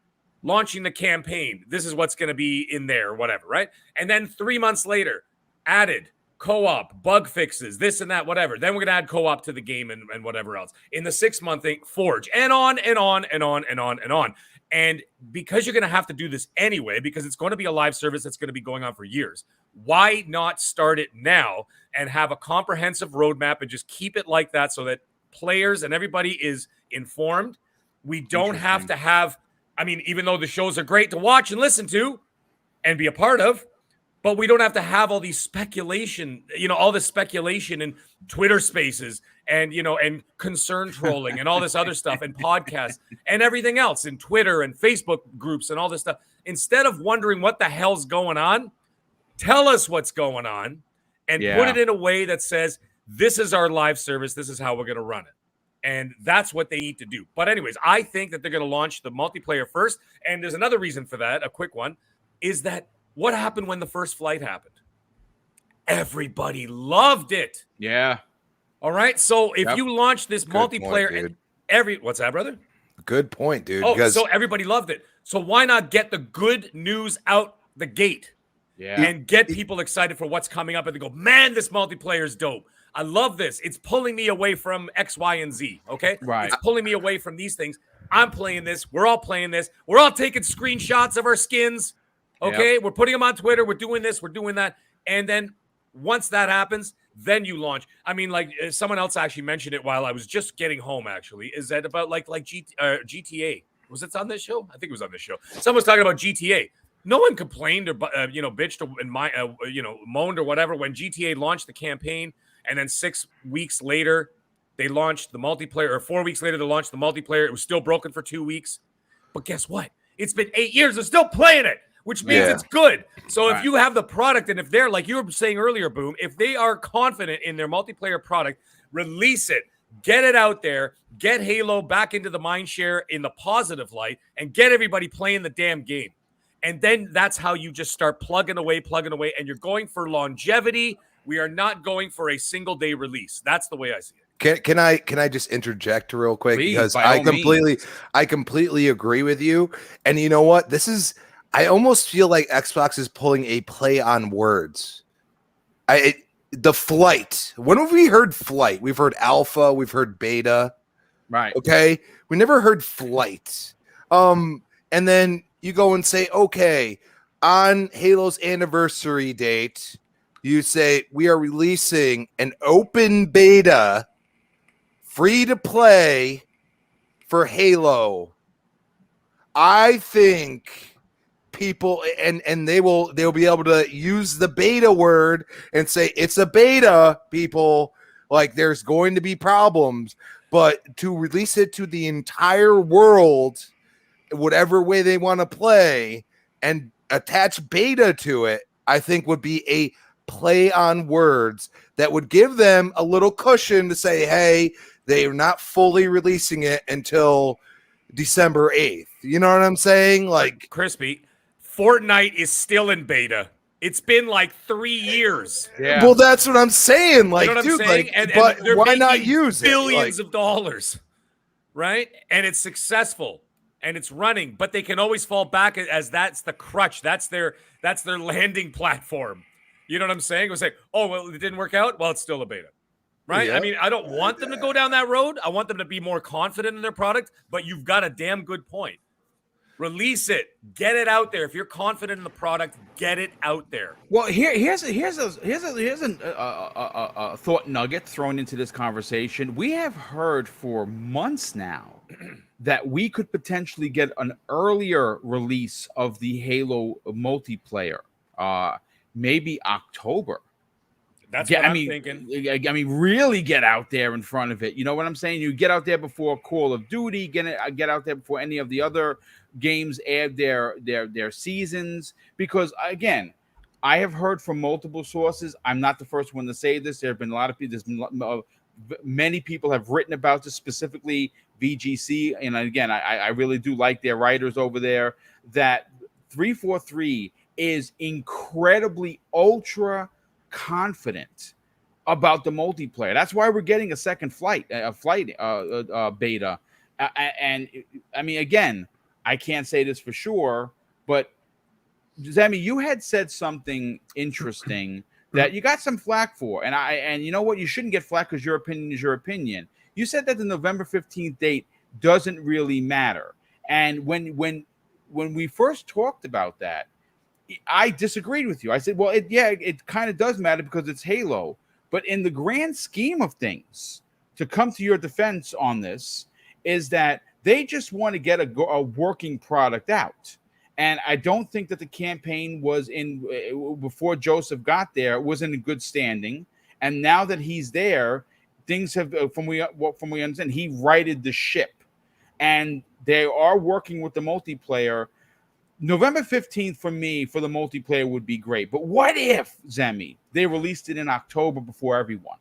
launching the campaign. This is what's going to be in there, whatever, right? And then 3 months later, added co-op, bug fixes, this and that, whatever. Then we're going to add co-op to the game and whatever else. In the 6 month thing, Forge, and on and on and on and on and on. And because you're going to have to do this anyway, because it's going to be a live service that's going to be going on for years, why not start it now and have a comprehensive roadmap and just keep it like that so that players and everybody is informed? We don't have to have, even though the shows are great to watch and listen to and be a part of, but we don't have to have all these speculation, all this speculation in Twitter spaces and, and concern trolling and all this other stuff and podcasts and everything else in Twitter and Facebook groups and all this stuff. Instead of wondering what the hell's going on, tell us what's going on and put it in a way that says, this is our live service. This is how we're going to run it. And that's what they need to do. But anyways, I think that they're going to launch the multiplayer first. And there's another reason for that, a quick one, is that what happened when the first flight happened? Everybody loved it.
Yeah.
All right. So if you launch this multiplayer
point,
and what's that, brother?
Good point, dude.
Oh, so everybody loved it. So why not get the good news out the gate?
Yeah.
And get people excited for what's coming up and they go, man, this multiplayer is dope. I love this. It's pulling me away from X, Y, and Z. Okay.
Right.
It's pulling me away from these things. I'm playing this. We're all playing this. We're all taking screenshots of our skins. Okay, We're putting them on Twitter. We're doing this. We're doing that. And then once that happens, then you launch. Someone else actually mentioned it while I was just getting home, actually, is that about like GTA. Was it on this show? I think it was on this show. Someone was talking about GTA. No one complained or, bitched and moaned or whatever when GTA launched the campaign. And then 6 weeks later, they launched the multiplayer, or 4 weeks later, they launched the multiplayer. It was still broken for 2 weeks. But guess what? It's been 8 years. They're still playing it, which means it's good. So if you have the product, and if they're, like you were saying earlier, Boom, if they are confident in their multiplayer product, release it, get it out there, get Halo back into the mind share in the positive light, and get everybody playing the damn game. And then that's how you just start plugging away, and you're going for longevity. We are not going for a single day release. That's the way I see it.
Can I just interject real quick?
Please,
because I completely agree with you. And you know what? I almost feel like Xbox is pulling a play on words. The flight. When have we heard flight? We've heard alpha, we've heard beta.
Right.
Okay. We never heard flight. And then you go and say, okay, on Halo's anniversary date, you say we are releasing an open beta free to play for Halo. I think people, and they'll be able to use the beta word and say it's a beta, people. Like, there's going to be problems, but to release it to the entire world, whatever way they want to play, and attach beta to it, I think would be a play on words that would give them a little cushion to say, hey, they're not fully releasing it until December 8th. You know what I'm saying? Like,
Crispy, Fortnite is still in beta. It's been like 3 years.
Yeah.
well, that's what I'm saying. Like,
You know what
dude,
I'm saying?
like, but
they're
why not
making
use
billions
it?
of dollars, right? And it's successful and it's running, but they can always fall back as that's the crutch. That's their landing platform. You know what I'm saying? It was like, oh, well, it didn't work out. Well, it's still a beta. Right?
Yeah.
I mean, I don't want them to go down that road. I want them to be more confident in their product, but you've got a damn good point. Release it. Get it out there. If you're confident in the product, get it out there.
Well, here's a thought nugget thrown into this conversation. We have heard for months now that we could potentially get an earlier release of the Halo multiplayer, maybe October.
That's what I'm thinking.
I mean, really get out there in front of it. You know what I'm saying? You get out there before Call of Duty. Get out there before any of the other games add their seasons. Because again, I have heard from multiple sources. I'm not the first one to say this. There have been a lot of people. Many people have written about this, specifically VGC. And again, I really do like their writers over there. That 343 is incredibly ultra confident about the multiplayer. That's why we're getting a second beta. And I mean, again, I can't say this for sure, but Zemi, you had said something interesting that you got some flack for, and you know what? You shouldn't get flack because your opinion is your opinion. You said that the November 15th date doesn't really matter, and when we first talked about that, I disagreed with you. I said, well, it kind of does matter because it's Halo. But in the grand scheme of things, to come to your defense on this, is that they just want to get a working product out. And I don't think that the campaign was before Joseph got there, was in good standing. And now that he's there, things have, from we understand, he righted the ship. And they are working with the multiplayer. November 15th for me, for the multiplayer, would be great. But what if, Zemi, they released it in October before everyone?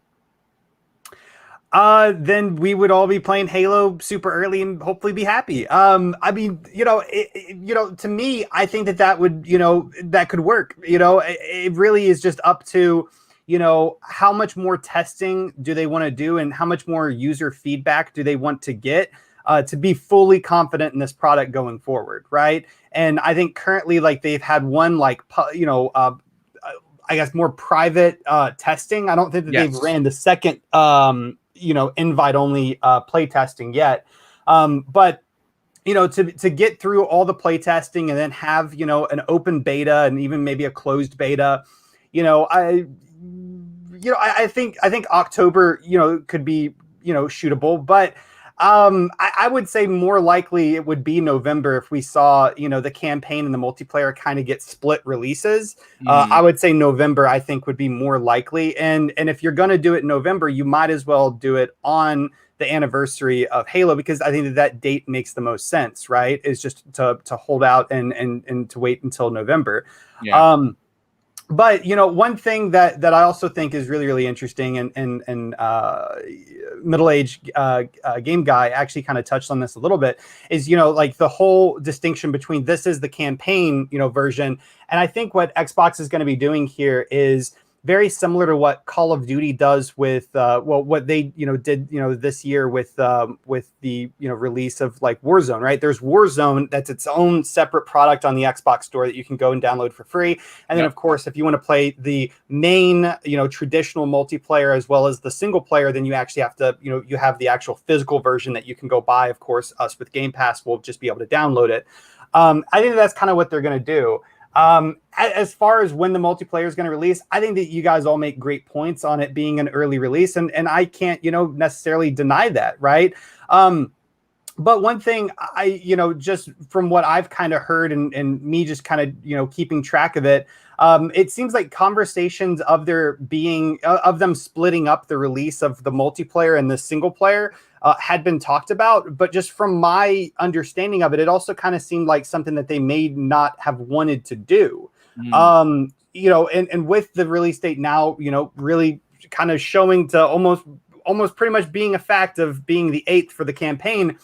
Then we would all be playing Halo super early and hopefully be happy. I mean, to me, I think that would, that could work. It really is just up to, how much more testing do they want to do and how much more user feedback do they want to get to be fully confident in this product going forward, right? And I think currently, like, they've had one, like, I guess more private testing. I don't think that they've ran the second, invite only play testing yet. But to get through all the play testing and then have, an open beta and even maybe a closed beta, I think October, could be, shootable, but I would say more likely it would be November if we saw, the campaign and the multiplayer kind of get split releases. I would say November, I think, would be more likely. And if you're going to do it in November, you might as well do it on the anniversary of Halo, because I think that date makes the most sense, right? Is just to hold out and to wait until November.
Yeah.
But one thing that I also think is really, really interesting, and middle-aged game guy actually kind of touched on this a little bit, is like the whole distinction between this is the campaign version, and I think what Xbox is going to be doing here is very similar to what Call of Duty does with what they did this year with the release of like Warzone, right? There's Warzone, that's its own separate product on the Xbox store that you can go and download for free. And then of course, if you want to play the main traditional multiplayer as well as the single player, then you actually have to you have the actual physical version that you can go buy. Of course, us with Game Pass will just be able to download it. I think that's kind of what they're going to do. As far as when the multiplayer is going to release, I think that you guys all make great points on it being an early release, and I can't, necessarily deny that, right? But one thing just from what I've kind of heard and me just kind of, keeping track of it, it seems like conversations of of them splitting up the release of the multiplayer and the single player had been talked about. But just from my understanding of it, it also kind of seemed like something that they may not have wanted to do. And with the release date now, really kind of showing to almost pretty much being a fact of being the 8th for the campaign,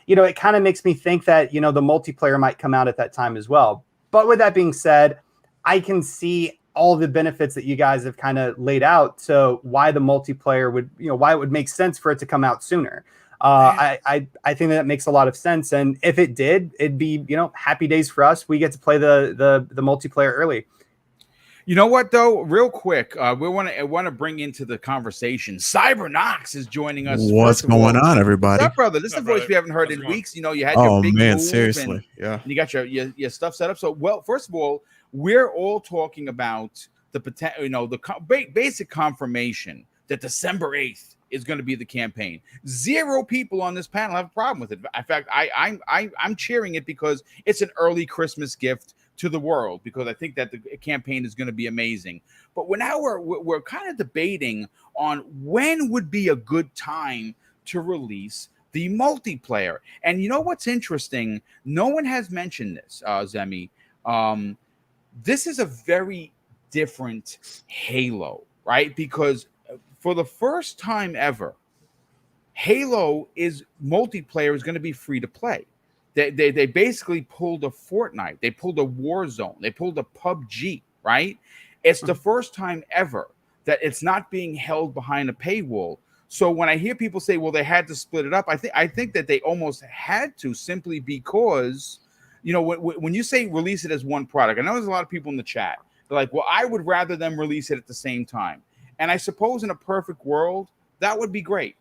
it kind of makes me think that, the multiplayer might come out at that time as well. But with that being said, I can see all the benefits that you guys have kind of laid out. So why the multiplayer would, why it would make sense for it to come out sooner. I think that makes a lot of sense. And if it did, it'd be, happy days for us. We get to play the multiplayer early.
You know what, though? Real quick, we want to bring into the conversation. Cybernox is joining us.
What's going on, everybody?
What's up, brother? This is a voice we haven't heard in weeks. You had your big move
seriously,
and you got your stuff set up. So, well, first of all, we're all talking about the potential, the basic confirmation that December 8th is going to be the campaign. 0 people on this panel have a problem with it. In fact, I'm cheering it because it's an early Christmas gift to the world, because I think that the campaign is going to be amazing. But we're kind of debating on when would be a good time to release the multiplayer. And you know what's interesting? No one has mentioned this, Zemi. This is a very different Halo, right? Because for the first time ever, Halo multiplayer is going to be free to play. They basically pulled a Fortnite. They pulled a Warzone. They pulled a PUBG, right? It's the first time ever that it's not being held behind a paywall. So when I hear people say, well, they had to split it up, I think that they almost had to, simply because, when you say release it as one product, I know there's a lot of people in the chat. They're like, well, I would rather them release it at the same time. And I suppose in a perfect world, that would be great.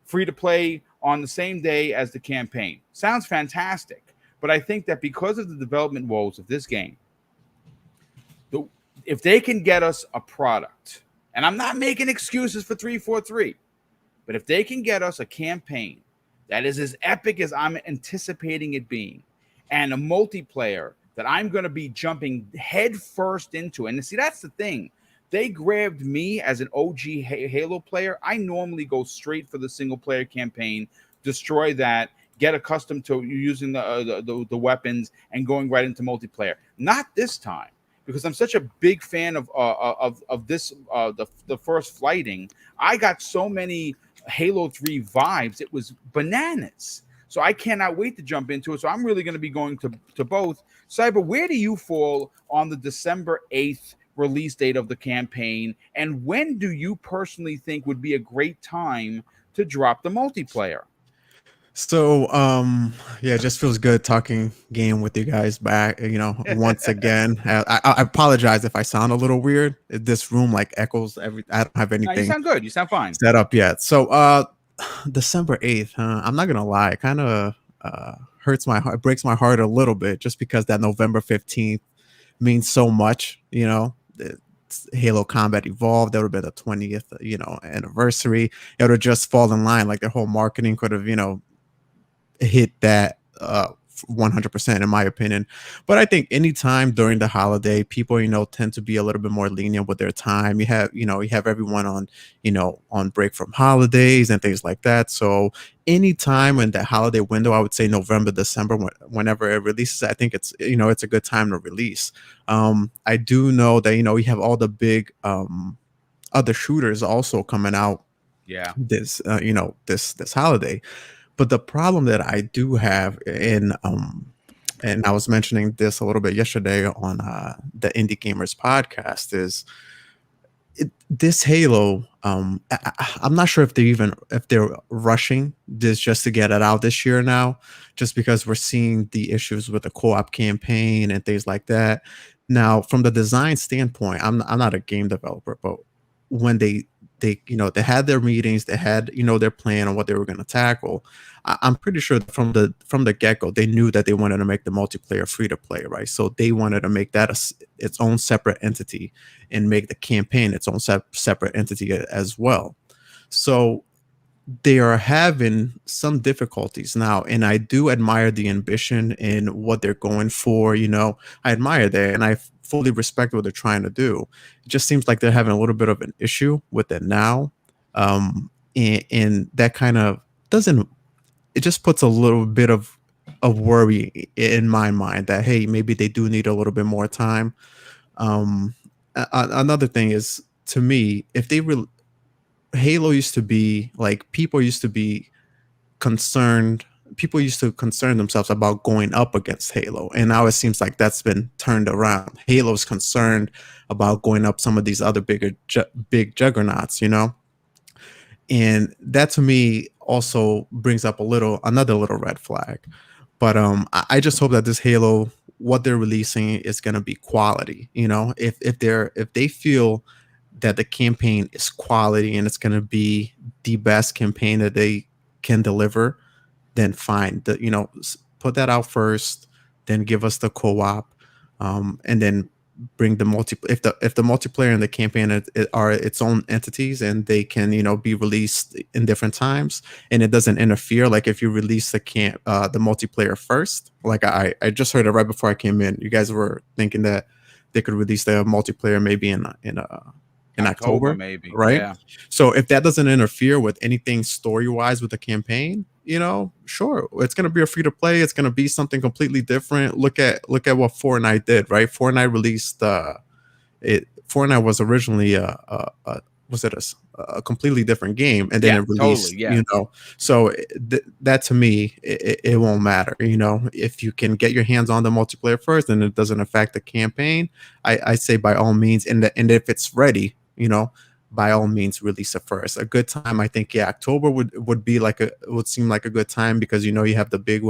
Free to play on the same day as the campaign. Sounds fantastic. But I think that because of the development woes of this game, if they can get us a product, and I'm not making excuses for 343, but if they can get us a campaign that is as epic as I'm anticipating it being, and a multiplayer that I'm going to be jumping head first into, and see, that's the thing. They grabbed me as an OG Halo player. I normally go straight for the single player campaign, destroy that, get accustomed to using the weapons and going right into multiplayer. Not this time, because I'm such a big fan of this the first flighting. I got so many Halo 3 vibes. It was bananas. So I cannot wait to jump into it. So I'm really going to be going to both. Cyber, where do you fall on the December 8th release date of the campaign, and when do you personally think would be a great time to drop the multiplayer?
So it just feels good talking game with you guys back, once again. I apologize if I sound a little weird. This room echoes I don't have anything.
No, you sound good. You sound fine.
Set up yet. So December 8th, I'm not gonna lie, it kind of hurts my heart, breaks my heart a little bit, just because that November 15th means so much. It's Halo Combat Evolved. That would have been the 20th, anniversary. It would have just fallen in line. Like their whole marketing could have, hit that 100% in my opinion. But I think anytime during the holiday, people, tend to be a little bit more lenient with their time. You have everyone on, on break from holidays and things like that. So anytime in that holiday window, I would say November, December, whenever it releases, I think it's, it's a good time to release. I do know that, we have all the big other shooters also coming out.
Yeah.
This, this holiday. But the problem that I do have and I was mentioning this a little bit yesterday on the Indie Gamers podcast, is this Halo. I'm not sure if they're rushing this just to get it out this year now, just because we're seeing the issues with the co-op campaign and things like that. Now, from the design standpoint, I'm not a game developer, but when they had their meetings, they had their plan on what they were going to tackle. I'm pretty sure from the get-go they knew that they wanted to make the multiplayer free to play, right? So they wanted to make that its own separate entity and make the campaign its own separate entity as well. So they are having some difficulties now, and I do admire the ambition in what they're going for. I admire that, and I fully respect what they're trying to do. It just seems like they're having a little bit of an issue with it now, and that kind of doesn't. It just puts a little bit of worry in my mind that, hey, maybe they do need a little bit more time. Another thing is, to me, if they Halo used to be like, people used to be concerned. People used to concern themselves about going up against Halo, and now it seems like that's been turned around. Halo's concerned about going up some of these other big juggernauts, and that to me also brings up another little red flag. But I just hope that this Halo, what they're releasing, is going to be quality. If they feel that the campaign is quality and it's going to be the best campaign that they can deliver, then fine. Put that out first, then give us the co-op, and then bring the if the multiplayer and the campaign are its own entities, and they can be released in different times, and it doesn't interfere. Like if you release the multiplayer first, like I just heard it right before I came in, you guys were thinking that they could release the multiplayer maybe in October,
maybe,
right?
Yeah.
So if that doesn't interfere with anything story-wise with the campaign, sure, it's going to be a free to play. It's going to be something completely different. Look at what Fortnite did, right? Fortnite released Fortnite was originally a completely different game, and then it released,
totally, yeah.
So that to me, it won't matter. If you can get your hands on the multiplayer first and it doesn't affect the campaign, I say by all means, and if it's ready, by all means release it first. A good time, I think, October would seem like a good time, because you have the big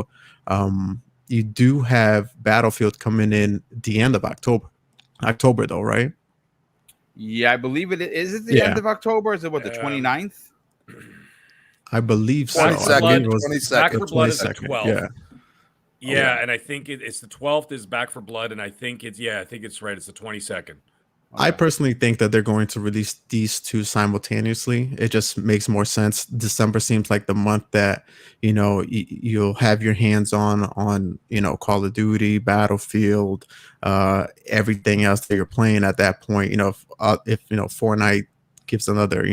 you do have Battlefield coming in the end of October though, right?
Yeah, I believe it is. It the end of October? Is it the 29th?
I believe so.
22nd.
Back for Blood is the 12th.
Yeah,
and I think it's the 12th is Back for Blood, and I think it's right. It's the 22nd.
I personally think that they're going to release these two simultaneously. It just makes more sense. December seems like the month that you'll have your hands on Call of Duty, Battlefield, everything else that you're playing at that point. If Fortnite gives another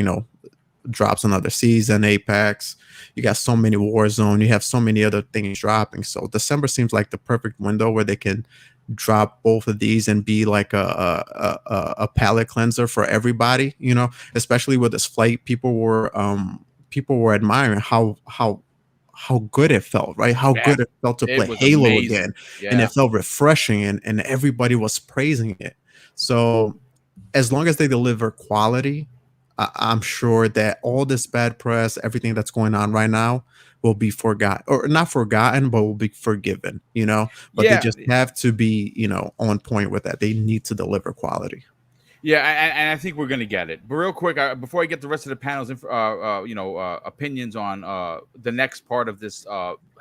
drops another season, Apex, you got so many Warzone, you have so many other things dropping. So December seems like the perfect window where they can drop both of these and be like a palate cleanser for everybody, especially with this flight. People were admiring how good it felt, right? How good it felt to play Halo amazing. Again. Yeah. And it felt refreshing, and everybody was praising it. So as long as they deliver quality, I'm sure that all this bad press, everything that's going on right now, will be forgotten, or not forgotten, but will be forgiven, but they just have to be, on point with that. They need to deliver quality.
Yeah, and I think we're going to get it. But real quick, before I get the rest of the panel's opinions on the next part of this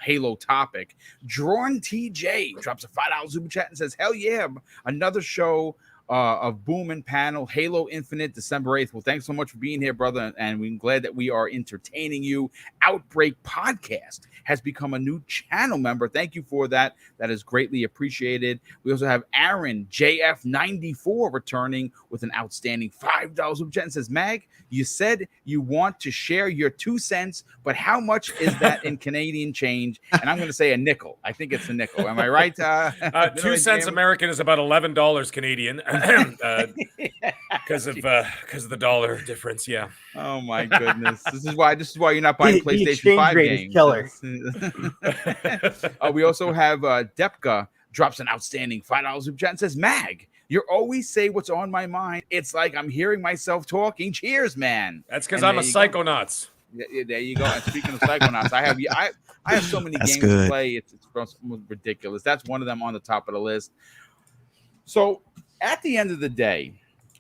Halo topic, Drawn TJ drops a $5 super chat and says, "Hell yeah, another show of Boom and Panel, Halo Infinite, December 8th. Well, thanks so much for being here, brother, and we're glad that we are entertaining you. Outbreak Podcast has become a new channel member. Thank you for that. That is greatly appreciated. We also have Aaron JF94 returning with an outstanding $5 super chat and says, Mag, you said you want to share your 2 cents, but how much is that in Canadian change? And I'm going to say a nickel. I think it's a nickel. Am I right?
2 cents American is about $11 Canadian. Because of the dollar difference, yeah.
Oh my goodness! This is why you're not buying PlayStation 5 games.
Killer.
We also have Depka drops an outstanding $5 super chat and says, "Mag, you always say what's on my mind. It's like I'm hearing myself talking. Cheers, man."
That's because I'm a psychonauts.
There you go. And speaking of psychonauts, I have so many games to play. It's ridiculous. That's one of them on the top of the list. So at the end of the day,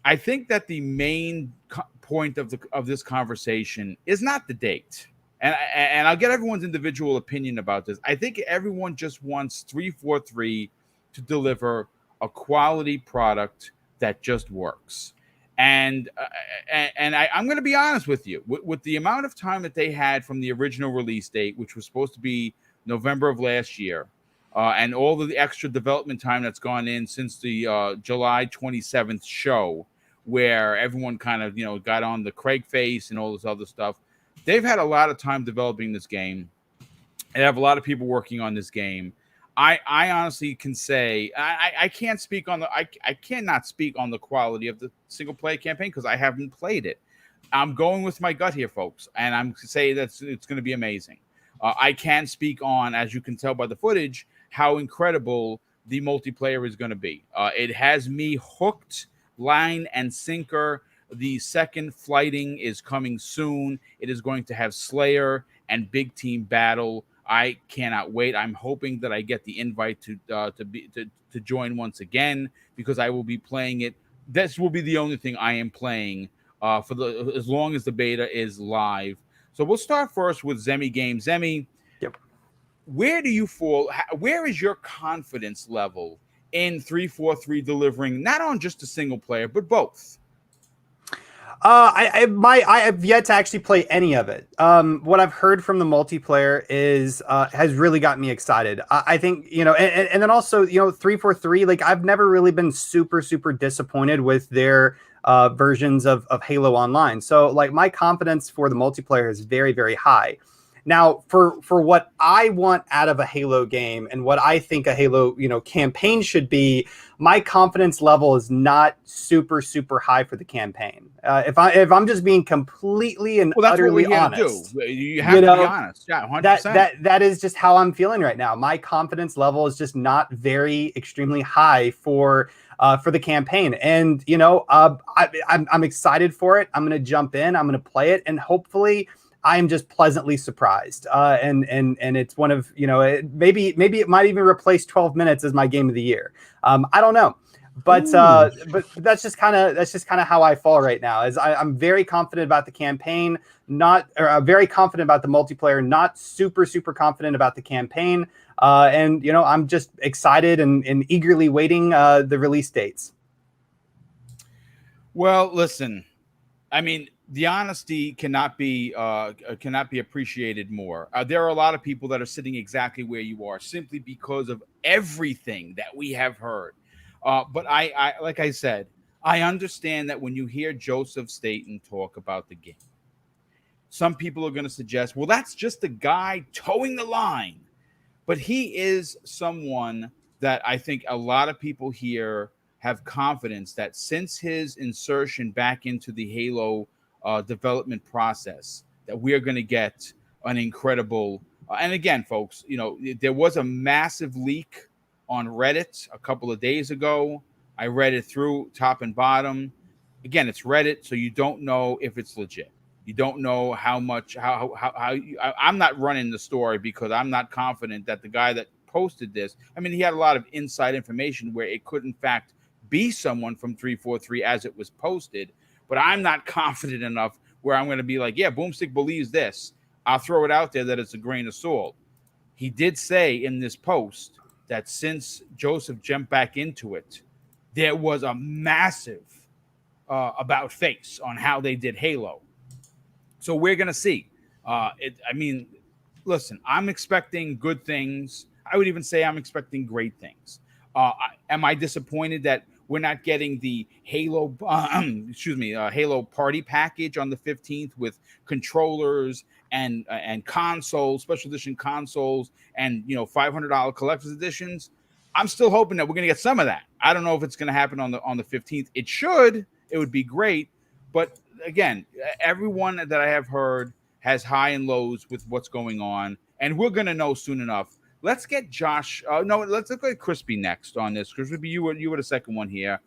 I think that the main point of this conversation is not the date, and I'll get everyone's individual opinion about this. I think everyone just wants 343 to deliver a quality product that just works. I'm going to be honest with you, with the amount of time that they had from the original release date, which was supposed to be November of last year, and all of the extra development time that's gone in since the July 27th show, where everyone kind of got on the Craig face and all this other stuff. They've had a lot of time developing this game. They have a lot of people working on this game. I honestly can say I can't speak on the I cannot speak on the quality of the single player campaign because I haven't played it. I'm going with my gut here, folks, and I'm saying that it's going to be amazing. I can speak on, as you can tell by the footage, how incredible the multiplayer is going to be. It has me hooked, line and sinker. The second flighting is coming soon. It is going to have Slayer and big team battle. I cannot wait. I'm hoping that I get the invite to join once again, because I will be playing it. This will be the only thing I am playing for as long as the beta is live. So we'll start first with Zemi Game. Zemi,
Yep.
Where do you fall? Where is your confidence level in 343 delivering not on just a single player but both?
I have yet to actually play any of it. What I've heard from the multiplayer is has really got me excited. I think, and then also, 343, like, I've never really been super disappointed with their versions of Halo Online. So, like, my confidence for the multiplayer is very, very high. Now, for what I want out of a Halo game and what I think a Halo, campaign should be, my confidence level is not super high for the campaign. If I'm just being completely and utterly honest,
you have to be honest. Yeah, 100%.
That is just how I'm feeling right now. My confidence level is just not very extremely high for the campaign, and I'm excited for it. I'm going to jump in. I'm going to play it, and hopefully I'm just pleasantly surprised. And it's one of, maybe it might even replace 12 minutes as my game of the year. I don't know. But that's just kind of how I fall right now. Is I'm very confident about the campaign, very confident about the multiplayer, not super confident about the campaign. And I'm just excited and eagerly waiting the release dates.
Well, listen, I mean, the honesty cannot be appreciated more. There are a lot of people that are sitting exactly where you are simply because of everything that we have heard. But I like I said, I understand that when you hear Joseph Staten talk about the game, some people are going to suggest, well, that's just a guy towing the line. But he is someone that I think a lot of people here have confidence that since his insertion back into the Halo development process, that we are going to get an incredible and again, folks, there was a massive leak on Reddit a couple of days ago. I read it through top and bottom. Again, it's Reddit, so you don't know if it's legit. You don't know how much I'm not running the story because I'm not confident that the guy that posted this, I mean, he had a lot of inside information where it could in fact be someone from 343 as it was posted, but I'm not confident enough where I'm going to be like, yeah, Boomstick believes this. I'll throw it out there that it's a grain of salt. He did say in this post that since Joseph jumped back into it, there was a massive about face on how they did Halo. So we're going to see. Listen, I'm expecting good things. I would even say I'm expecting great things. Am I disappointed that we're not getting the Halo, Halo party package on the 15th with controllers and consoles, special edition consoles, and $500 collector's editions? I'm still hoping that we're going to get some of that. I don't know if it's going to happen on the 15th. It should. It would be great. But again, everyone that I have heard has high and lows with what's going on, and we're going to know soon enough. Let's get Josh. Let's look at Crispy next on this. Crispy, you were the second one here.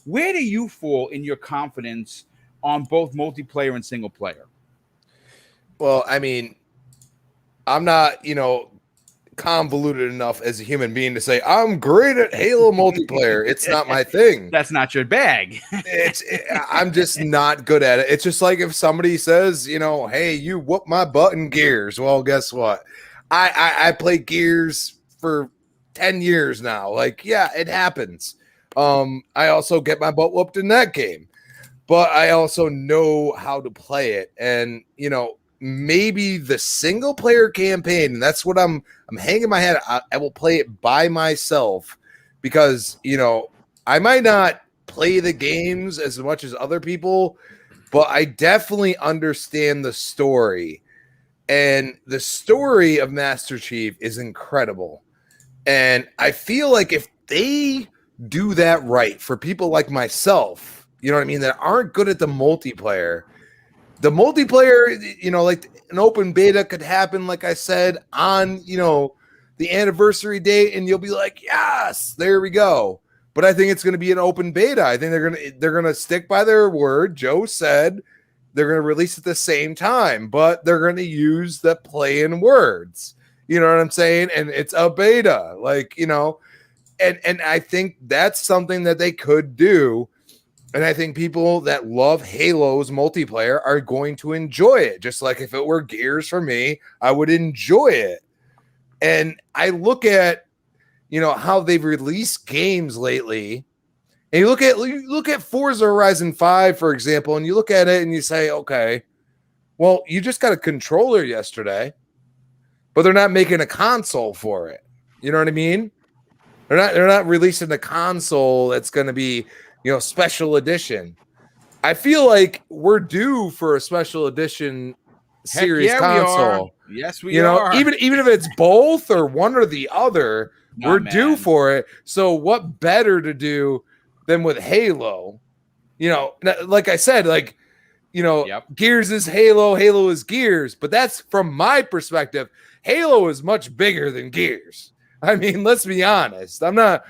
Where do you fall in your confidence on both multiplayer and single player?
Well, I mean, I'm not, convoluted enough as a human being to say I'm great at Halo multiplayer. It's not my thing.
That's not your bag.
I'm just not good at it. It's just like if somebody says, hey, you whoop my butt in Gears. Well, guess what? I play Gears for 10 years now. Like, yeah, it happens. I also get my butt whooped in that game. but I also know how to play it. And, you know, maybe the single player campaign, and that's what I'm hanging my head. I will play it by myself because, you know, I might not play the games as much as other people, but I definitely understand the story. And the story of Master Chief is incredible. And I feel like if they do that right for people like myself, you know what I mean, that aren't good at the multiplayer, you know, like an open beta could happen, like I said, on, you know, the anniversary date, and you'll be like, yes, there we go. But I think it's going to be an open beta. I think they're going to stick by their word. Joe said they're going to release at the same time, but they're going to use the play in words. You know what I'm saying? And it's a beta, like, you know, and I think that's something that they could do. And I think people that love Halo's multiplayer are going to enjoy it. Just like if it were Gears for me, I would enjoy it. And I look at, you know, how they've released games lately. And you look at Forza Horizon 5, for example, and you look at it and you say, okay, well, you just got a controller yesterday, but they're not making a console for it. You know what I mean? They're not releasing a console that's going to be, you know, special edition. I feel like we're due for a special edition series console.
Yes, we
you know,
are.
even if it's both or one or the other, we're due for it. So what better to do than with Halo? You know, like I said, like, you know, Gears is Halo, Halo is Gears, but that's from my perspective. Halo is much bigger than Gears. I mean, let's be honest. I'm not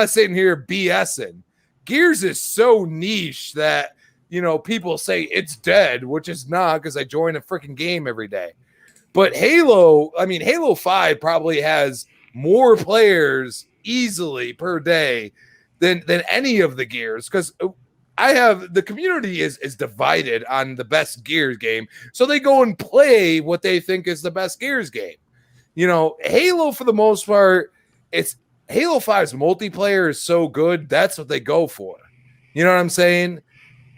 sitting here BSing. Gears is so niche that, you know, people say it's dead, which is not, because I join a freaking game every day. But Halo, I mean, Halo 5 probably has more players easily per day than any of the Gears, because the community is divided on the best Gears game. So they go and play what they think is the best Gears game. You know, Halo, for the most part, it's Halo 5's multiplayer is so good. That's what they go for. You know what I'm saying?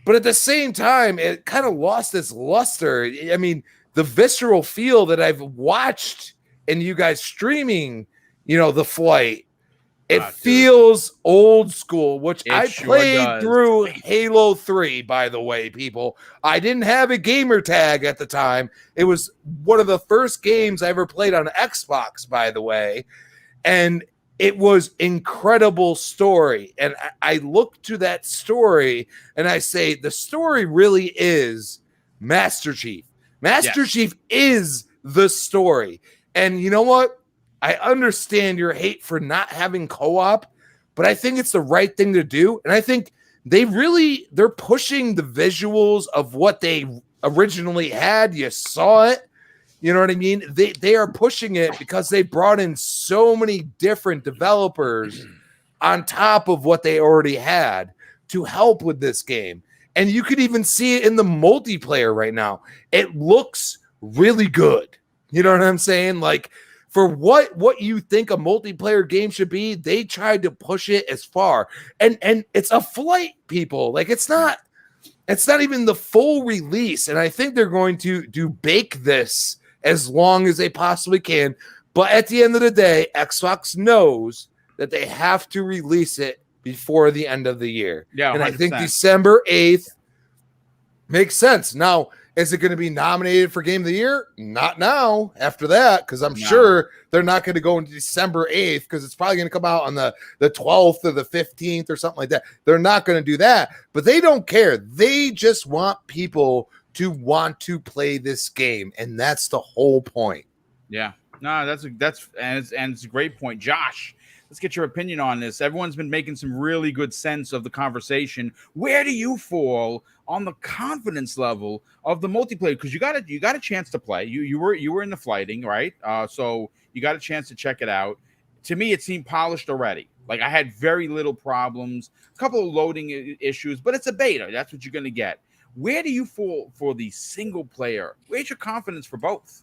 But at the same time, it kind of lost its luster. I mean, the visceral feel that I've watched in you guys streaming, you know, the flight, it feels old school, which I played through Halo 3, by the way, people. I didn't have a gamer tag at the time. It was one of the first games I ever played on Xbox, by the way. And it was incredible story. And I look to that story and I say, the story really is Master Chief. Master Chief is the story. And you know what? I understand your hate for not having co-op, but I think it's the right thing to do. And I think they're pushing the visuals of what they originally had. You saw it. You know what I mean? They are pushing it because they brought in so many different developers on top of what they already had to help with this game. And you could even see it in the multiplayer right now. It looks really good. You know what I'm saying? Like, for what you think a multiplayer game should be, they tried to push it as far. And it's a flight, people. Like, it's not even the full release. And I think they're going to bake this as long as they possibly can. But at the end of the day, Xbox knows that they have to release it before the end of the year.
Yeah, 100%.
And I think December 8th makes sense. Now, is it going to be nominated for Game of the Year? Not now, after that, because I'm sure they're not going to go into December 8th, because it's probably going to come out on the 12th or the 15th or something like that. They're not going to do that, but they don't care. They just want people to want to play this game, and that's the whole point.
Yeah. No, that's it's a great point. Josh, let's get your opinion on this. Everyone's been making some really good sense of the conversation. Where do you fall on the confidence level of the multiplayer? Because you got a chance to play. You were in the flighting, right? So you got a chance to check it out. To me, it seemed polished already. Like, I had very little problems, a couple of loading issues, but it's a beta. That's what you're going to get. Where do you fall for the single player? Where's your confidence for both?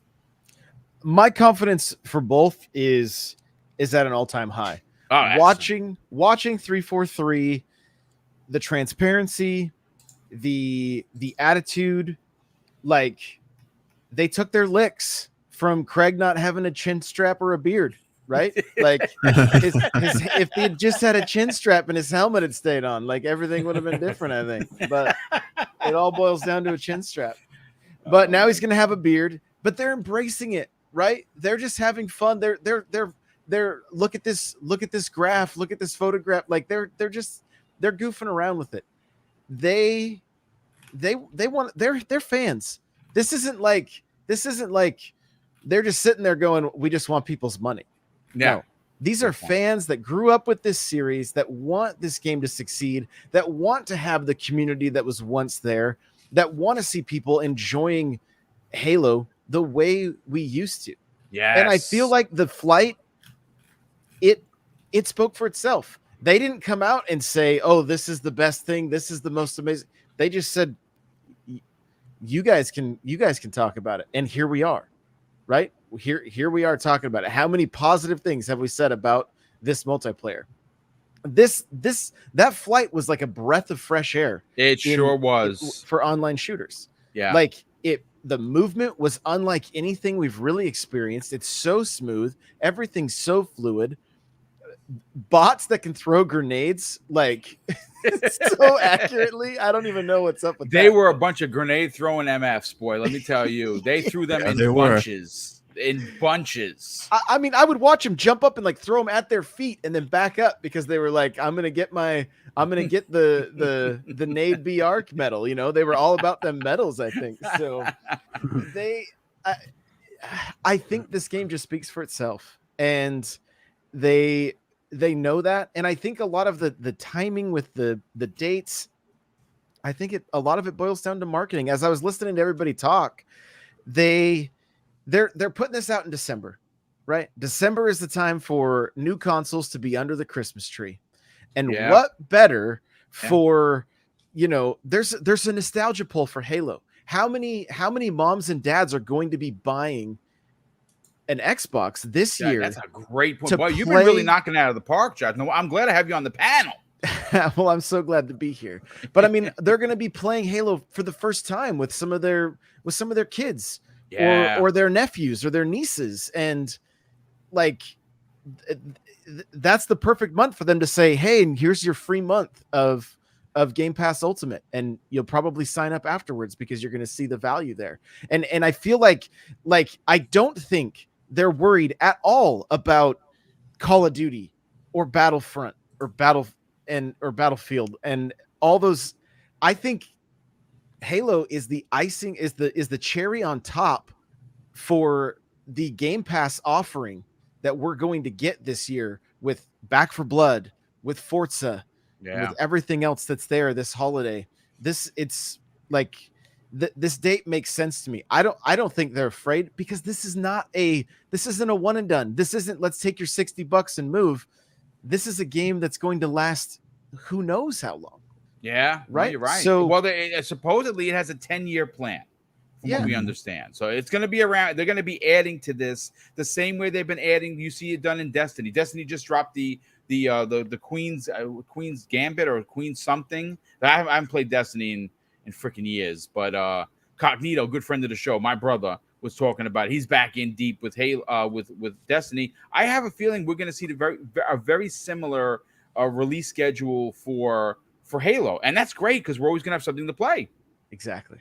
My confidence for both is at an all-time high.
Oh,
watching 343, the transparency, the attitude, like they took their licks from Craig not having a chin strap or a beard, right? Like if he had just had a chin strap and his helmet had stayed on, like everything would have been different, I think. But it all boils down to a chin strap. But now he's gonna have a beard, but they're embracing it, right? They're just having fun. They're look at this graph, look at this photograph. Like they're goofing around with it. They want they're fans. This isn't like they're just sitting there going, we just want people's money.
Yeah.
No, these are fans that grew up with this series, that want this game to succeed, that want to have the community that was once there, that want to see people enjoying Halo the way we used to.
Yeah.
And I feel like the flight, it spoke for itself. They didn't come out and say, oh, this is the best thing, this is the most amazing. They just said, you guys can talk about it. And here we are, right? Here we are talking about it. How many positive things have we said about this multiplayer? That flight was like a breath of fresh air.
It sure was
for online shooters.
Yeah.
Like the movement was unlike anything we've really experienced. It's so smooth. Everything's so fluid. Bots that can throw grenades like so accurately. I don't even know what's up with that.
They were a bunch of grenade throwing MFs, boy. Let me tell you, they threw them in bunches. In bunches.
I mean, I would watch them jump up and like throw them at their feet and then back up because they were like, I'm gonna get the Nade B Arc medal. You know, they were all about them medals, I think. So I think this game just speaks for itself, and they know that. And I think a lot of the timing with the dates, I think a lot of it boils down to marketing. As I was listening to everybody talk, they're putting this out in December, right? December is the time for new consoles to be under the Christmas tree. And what better for, you know, there's a nostalgia pull for Halo. How many moms and dads are going to be buying an Xbox this year?
That's a great point. Well, you've been really knocking it out of the park, Josh. No, I'm glad to have you on the panel.
Well, I'm so glad to be here. But I mean, they're going to be playing Halo for the first time with some of their kids, or their nephews or their nieces, and like that's the perfect month for them to say, "Hey, and here's your free month of Game Pass Ultimate," and you'll probably sign up afterwards because you're going to see the value there. And I feel like I don't think they're worried at all about Call of Duty or Battlefront or Battlefield and all those. I think Halo is the icing, is the cherry on top for the Game Pass offering that we're going to get this year with Back 4 Blood, with Forza, with everything else that's there this holiday. This date makes sense to me. I don't think they're afraid, because this isn't a one and done. This isn't let's take your $60 and move. This is a game that's going to last who knows how long.
Yeah,
right.
No, you're right.
So,
well, supposedly it has a 10-year plan, from what we understand. So it's going to be around. They're going to be adding to this the same way they've been adding. You see it done in Destiny. Destiny just dropped the Queen's Gambit or Queen's something. I haven't played Destiny in freaking years, but Cognito, good friend of the show, my brother, was talking about it. He's back in deep with Halo, with Destiny. I have a feeling we're going to see a very similar release schedule for Halo, and that's great because we're always going to have something to play.
Exactly.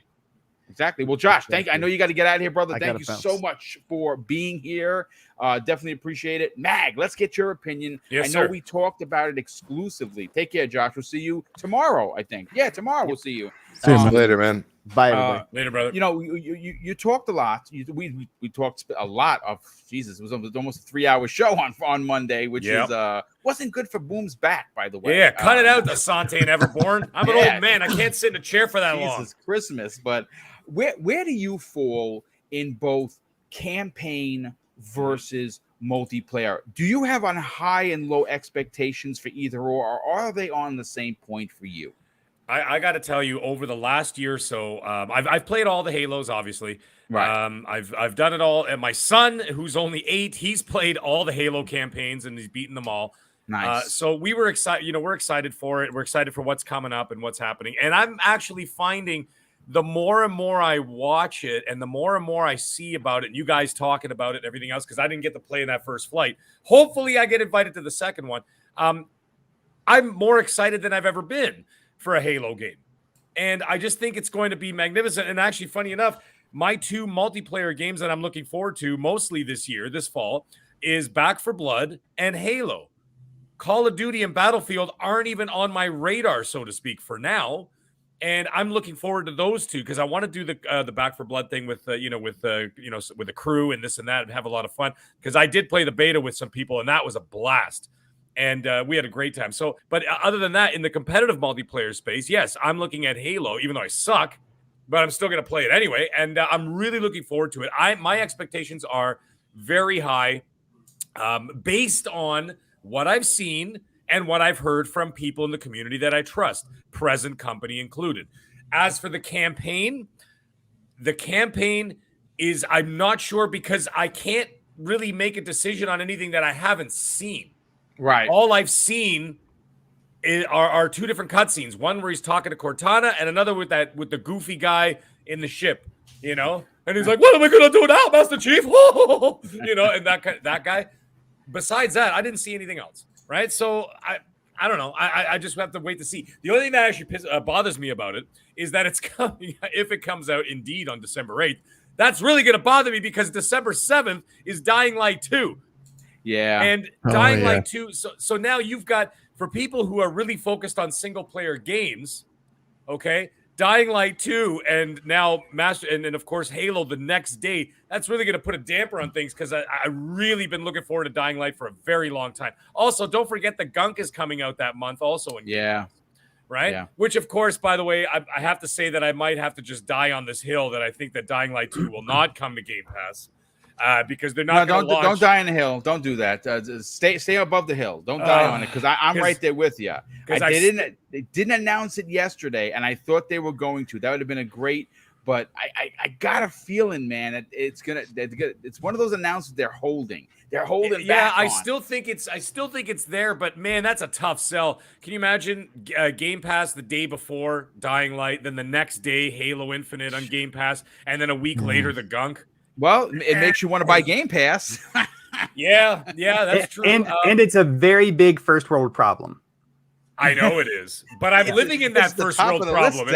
Well, Josh, I know you got to get out of here, brother. Thank you so much for being here. Definitely appreciate it. Mag, let's get your opinion.
Yes,
I know
sir.
we talked about it exclusively. Take care, Josh. We'll see you tomorrow, I think. Yeah, tomorrow we'll see you.
See you later, man.
Bye, everybody.
Later, brother.
You know, you talked a lot. We talked a lot of Jesus. It was almost a 3-hour show on Monday, which wasn't good for Boom's back, by the way.
Yeah, cut it out, Asante and Everborn. I'm an old man. I can't sit in a chair for that long.
Jesus Christmas. But where do you fall in both campaign versus multiplayer? Do you have on high and low expectations for either or are they on the same point for you?
I got to tell you, over the last year or so, I've played all the Halos, obviously.
Right.
I've done it all. And my son, who's only 8, he's played all the Halo campaigns and he's beaten them all.
Nice.
So we were excited. We're excited for it. We're excited for what's coming up and what's happening. And I'm actually finding the more and more I watch it and the more and more I see about it, and you guys talking about it and everything else, because I didn't get to play in that first flight. Hopefully I get invited to the second one. I'm more excited than I've ever been for a Halo game. And I just think it's going to be magnificent. And actually, funny enough, my 2 multiplayer games that I'm looking forward to mostly this fall, is Back 4 Blood and Halo. Call of Duty and Battlefield aren't even on my radar, so to speak, for now. And I'm looking forward to those 2 because I want to do the Back 4 Blood thing with the crew and this and that and have a lot of fun. Because I did play the beta with some people and that was a blast. And we had a great time. So, but other than that, in the competitive multiplayer space, yes, I'm looking at Halo, even though I suck, but I'm still going to play it anyway. And I'm really looking forward to it. My expectations are very high, based on what I've seen and what I've heard from people in the community that I trust, present company included. As for the campaign is, I'm not sure because I can't really make a decision on anything that I haven't seen.
Right.
All I've seen are 2 different cutscenes. One where he's talking to Cortana, and another with the goofy guy in the ship. And he's like, "What am I gonna do now, Master Chief?" And that guy. Besides that, I didn't see anything else. Right? So I don't know. I just have to wait to see. The only thing that actually bothers me about it is that it's coming. If it comes out indeed on December 8th, that's really going to bother me because December 7th is Dying Light 2.
Yeah.
And Dying Light 2. So now you've got, for people who are really focused on single player games, okay, Dying Light 2 and now and of course Halo the next day. That's really going to put a damper on things because I really been looking forward to Dying Light for a very long time. Also, don't forget the Gunk is coming out that month also in Game Pass, right? Yeah. Which of course, by the way, I have to say that I might have to just die on this hill that I think that Dying Light 2 will not come to Game Pass. Because they're not.
Don't die on the hill. Don't do that. Stay above the hill. Don't die on it because I'm right there with you. They didn't announce it yesterday, and I thought they were going to. That would have been a great. But I got a feeling, man, that it's one of those announcements they're holding. They're holding back.
Yeah, I still think it's there, but man, that's a tough sell. Can you imagine Game Pass the day before Dying Light, then the next day Halo Infinite on Game Pass, and then a week later the Gunk?
Well, it makes you want to buy Game Pass.
yeah, that's true.
And it's a very big first world problem.
I know it is, but I'm living in that first world problem.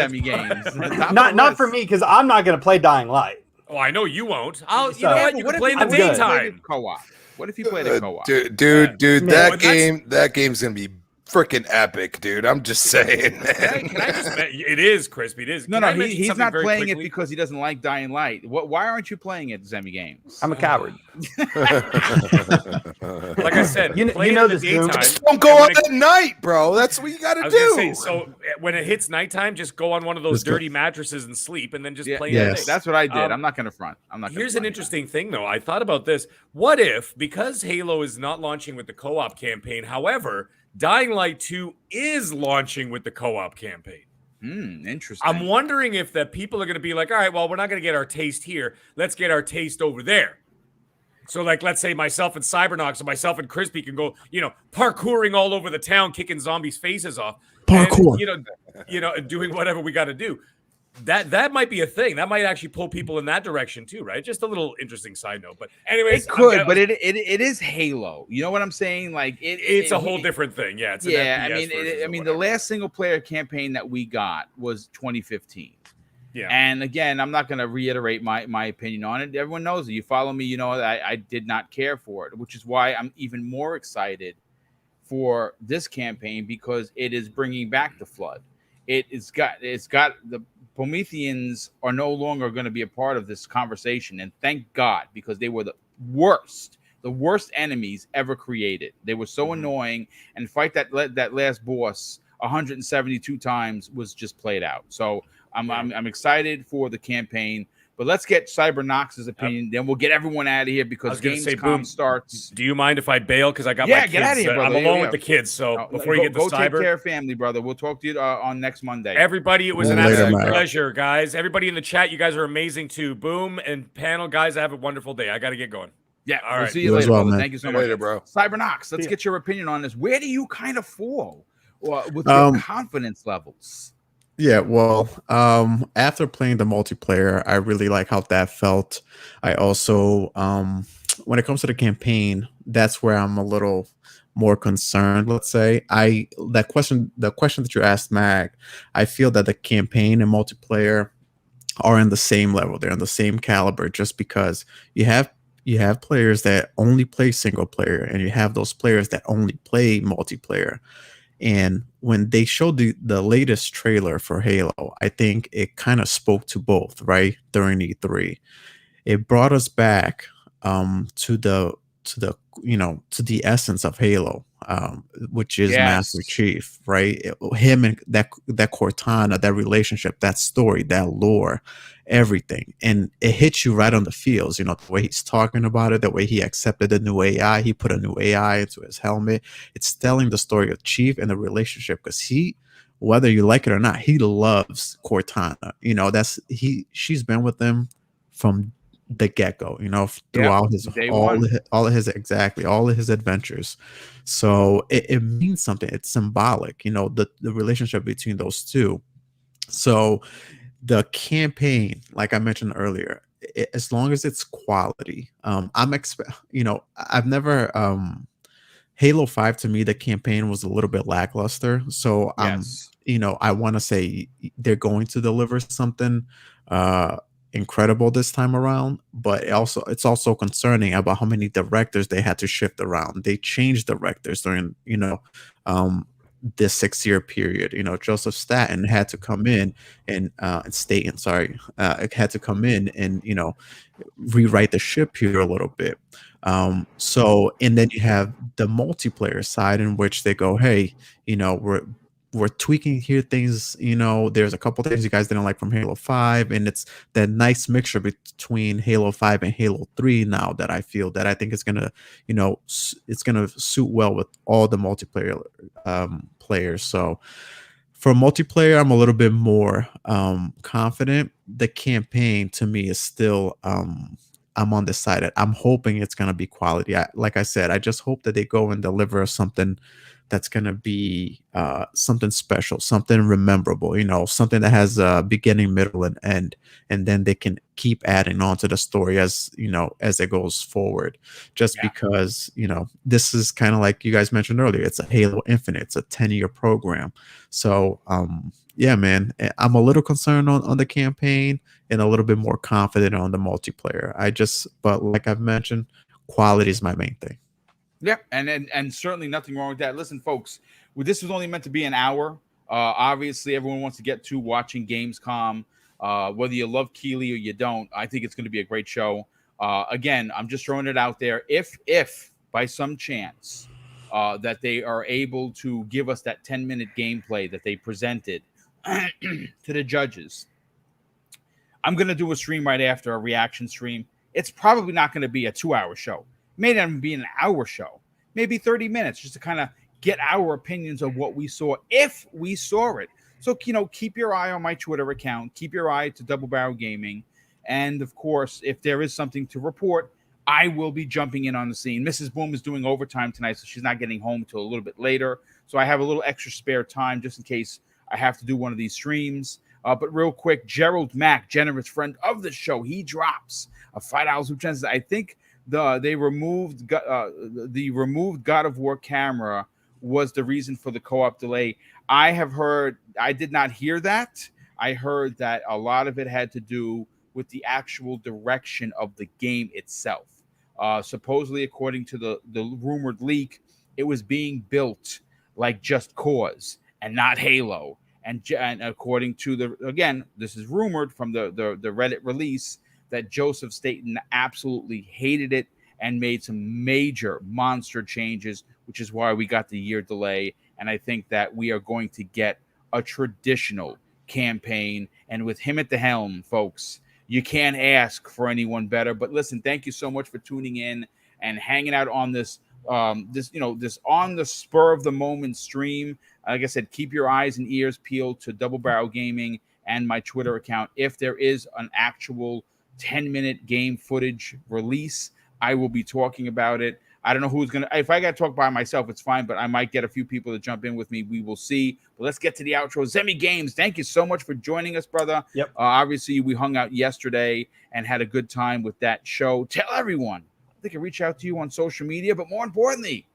Not for me because I'm not going to play Dying Light.
Oh, I know you won't. You know what? You can play in the daytime.
Co-op. What if you play the co-op?
Dude, that game's gonna be freaking epic, dude. I'm just saying, man.
Can I just? It is, Crispy. It is.
No, he's not playing it because he doesn't like Dying Light. Why aren't you playing it, Zemi Games?
I'm a coward.
Like I said,
you know
the daytime.
Just don't go on at night, bro. That's what you got to do.
Say, so when it hits nighttime, just go on one of those dirty mattresses and sleep, and then just play
it.
That's what I did. I'm not going to front.
Here's an interesting thing, though. I thought about this. What if, because Halo is not launching with the co-op campaign, however, Dying Light 2 is launching with the co-op campaign?
Interesting.
I'm wondering if the people are going to be like, all right, well, we're not going to get our taste here. Let's get our taste over there. So, like, let's say myself and Cybernox and myself and Crispy can go, parkouring all over the town, kicking zombies' faces off.
Parkour.
And, doing whatever we got to do. That might be a thing. That might actually pull people in that direction too, right? Just a little interesting side note. But anyways,
it could, but it is Halo. You know what I'm saying? Like
it's a whole different thing. Yeah, it's an FPS
I mean, the last single player campaign that we got was 2015.
Yeah,
and again, I'm not going to reiterate my opinion on it. Everyone knows it. You follow me, you know I did not care for it, which is why I'm even more excited for this campaign because it is bringing back the Flood. It's got the Prometheans are no longer going to be a part of this conversation, and thank God, because they were the worst enemies ever created. They were so annoying, and fight that last boss 172 times was just played out. So I'm excited for the campaign. But let's get Cybernox's opinion, then we'll get everyone out of here because Gamescom starts.
Do you mind if I bail? Because I got my kids.
Get out of here, brother.
I'm alone with the kids, so before you get to
Cyber.
Go
take care of family, brother. We'll talk to you on next Monday.
Everybody, it was an absolute pleasure, guys. Everybody in the chat, you guys are amazing too. Boom and panel, guys, have a wonderful day. I got to get going.
Yeah,
All
we'll
right.
see you
You as
later,
well,
brother.
man.
Thank you so
Later,
much,
bro.
Cybernox. Let's
Yeah.
get your opinion on this. Where do you kind of fall with your
Um,
confidence levels?
Yeah, well, after playing the multiplayer, I really like how that felt. I also, when it comes to the campaign, that's where I'm a little more concerned, let's say. The question that you asked, Mag, I feel that the campaign and multiplayer are in the same level. They're in the same caliber just because you have you have players that only play single player and you have those players that only play multiplayer. And when they showed the latest trailer for Halo, I think it kind of spoke to both, right? During E3. It brought us back to the to the essence of Halo, which is Master
Yes.
Chief, right? Him and that Cortana, that relationship, that story, that lore, everything, and it hits you right on the feels. You know, the way he's talking about it, the way he accepted the new AI, he put a new AI into his helmet. It's telling the story of Chief and the relationship because he, whether you like it or not, he loves Cortana. You know, she's been with him from the get-go, you know,
Yep.
throughout his
Day one.
all of his exactly all of his adventures. So it means something. It's symbolic, you know, the relationship between those two. So the campaign, like I mentioned earlier, as long as it's quality, I'm expect you know, I've never Halo 5, to me, the campaign was a little bit lackluster. So
Yes.
I want to say they're going to deliver something uh incredible this time around, but it's also concerning about how many directors they had to shift around. They changed directors during, um this 6 year period. You know, Joseph Staten had to come in and Staten, sorry, had to come in and, rewrite the ship here a little bit. So, and then you have the multiplayer side in which they go, hey, we're tweaking here things. There's a couple things you guys didn't like from Halo 5, and it's that nice mixture between Halo 5 and Halo 3 now that I think is gonna, it's gonna suit well with all the multiplayer players. So for multiplayer, I'm a little bit more confident. The campaign to me is still I'm on the side that I'm hoping it's gonna be quality. Like I said, I just hope that they go and deliver something that's gonna be something special, something rememberable, something that has a beginning, middle, and end, and then they can keep adding on to the story as as it goes forward. Just
Yeah.
because this is kind of like you guys mentioned earlier, it's a Halo Infinite, it's a 10-year program. So yeah, man, I'm a little concerned on the campaign and a little bit more confident on the multiplayer. But like I've mentioned, quality is my main thing.
Yep, and certainly nothing wrong with that. Listen, folks, this was only meant to be an hour. Obviously, everyone wants to get to watching Gamescom. Whether you love Keeley or you don't, I think it's going to be a great show. Again, I'm just throwing it out there. If by some chance that they are able to give us that 10-minute gameplay that they presented to the judges, I'm going to do a stream right after, a reaction stream. It's probably not going to be a 2-hour show. It may not even be an hour show. Maybe 30 minutes just to kind of get our opinions of what we saw, if we saw it. So, keep your eye on my Twitter account. Keep your eye to Double Barrel Gaming. And, of course, if there is something to report, I will be jumping in on the scene. Mrs. Boom is doing overtime tonight, so she's not getting home till a little bit later. So I have a little extra spare time just in case I have to do one of these streams. But real quick, Gerald Mack, generous friend of the show, he drops a $5 super chat. I think the removed God of War camera was the reason for the co-op delay. I did not hear that. I heard that a lot of it had to do with the actual direction of the game itself. Supposedly, according to the rumored leak, it was being built like Just Cause and not Halo. And according to this is rumored from the Reddit release, that Joseph Staten absolutely hated it and made some major monster changes, which is why we got the year delay. And I think that we are going to get a traditional campaign. And with him at the helm, folks, you can't ask for anyone better. But listen, thank you so much for tuning in and hanging out on this this on the spur of the moment stream. Like I said, keep your eyes and ears peeled to Double Barrel Gaming and my Twitter account. If there is an actual 10-minute game footage release, I will be talking about it. I don't know who's going to, if I got to talk by myself, it's fine, but I might get a few people to jump in with me. We will see. But let's get to the outro. Zemi Games, thank you so much for joining us, brother.
Yep.
Obviously, we hung out yesterday and had a good time with that show. Tell everyone they can reach out to you on social media, but more importantly,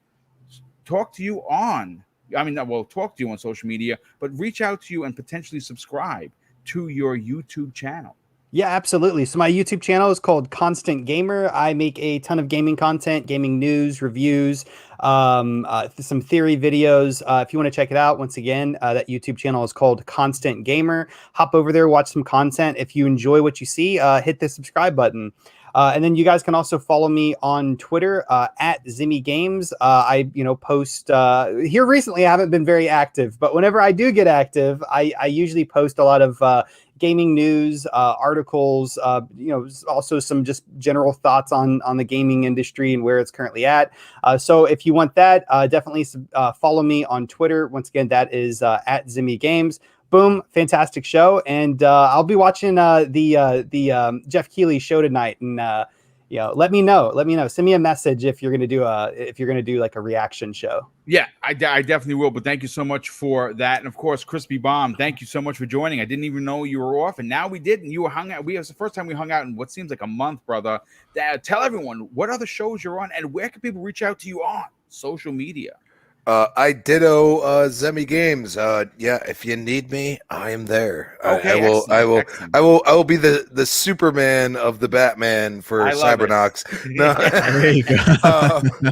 talk to you on, talk to you on social media, but reach out to you and potentially subscribe to your YouTube channel.
Yeah, absolutely. So my YouTube channel is called Constant Gamer. I make a ton of gaming content, gaming news, reviews, some theory videos. If you want to check it out, once again, that YouTube channel is called Constant Gamer. Hop over there, watch some content. If you enjoy what you see, hit the subscribe button. And then you guys can also follow me on Twitter at Zimmy Games. I post here recently. I haven't been very active, but whenever I do get active, I usually post a lot of gaming news, articles, also some just general thoughts on the gaming industry and where it's currently at. So if you want that, definitely follow me on Twitter. Once again, that is at Zimmy Games. Boom, fantastic show, and I'll be watching the Jeff Keighley show tonight, and let me know. Send me a message if you're gonna do like a reaction show.
Yeah, I definitely will. But thank you so much for that, and of course, Crispy Bomb, thank you so much for joining. I didn't even know you were off, and now we did, and you were hung out. It was the first time we hung out in what seems like a month, brother. Tell everyone what other shows you're on, and where can people reach out to you on social media.
I ditto Zemi Games. Yeah, if you need me, I am there.
Okay,
I
excellent.
will be the Superman of the Batman for Cybernox. No.
There you go.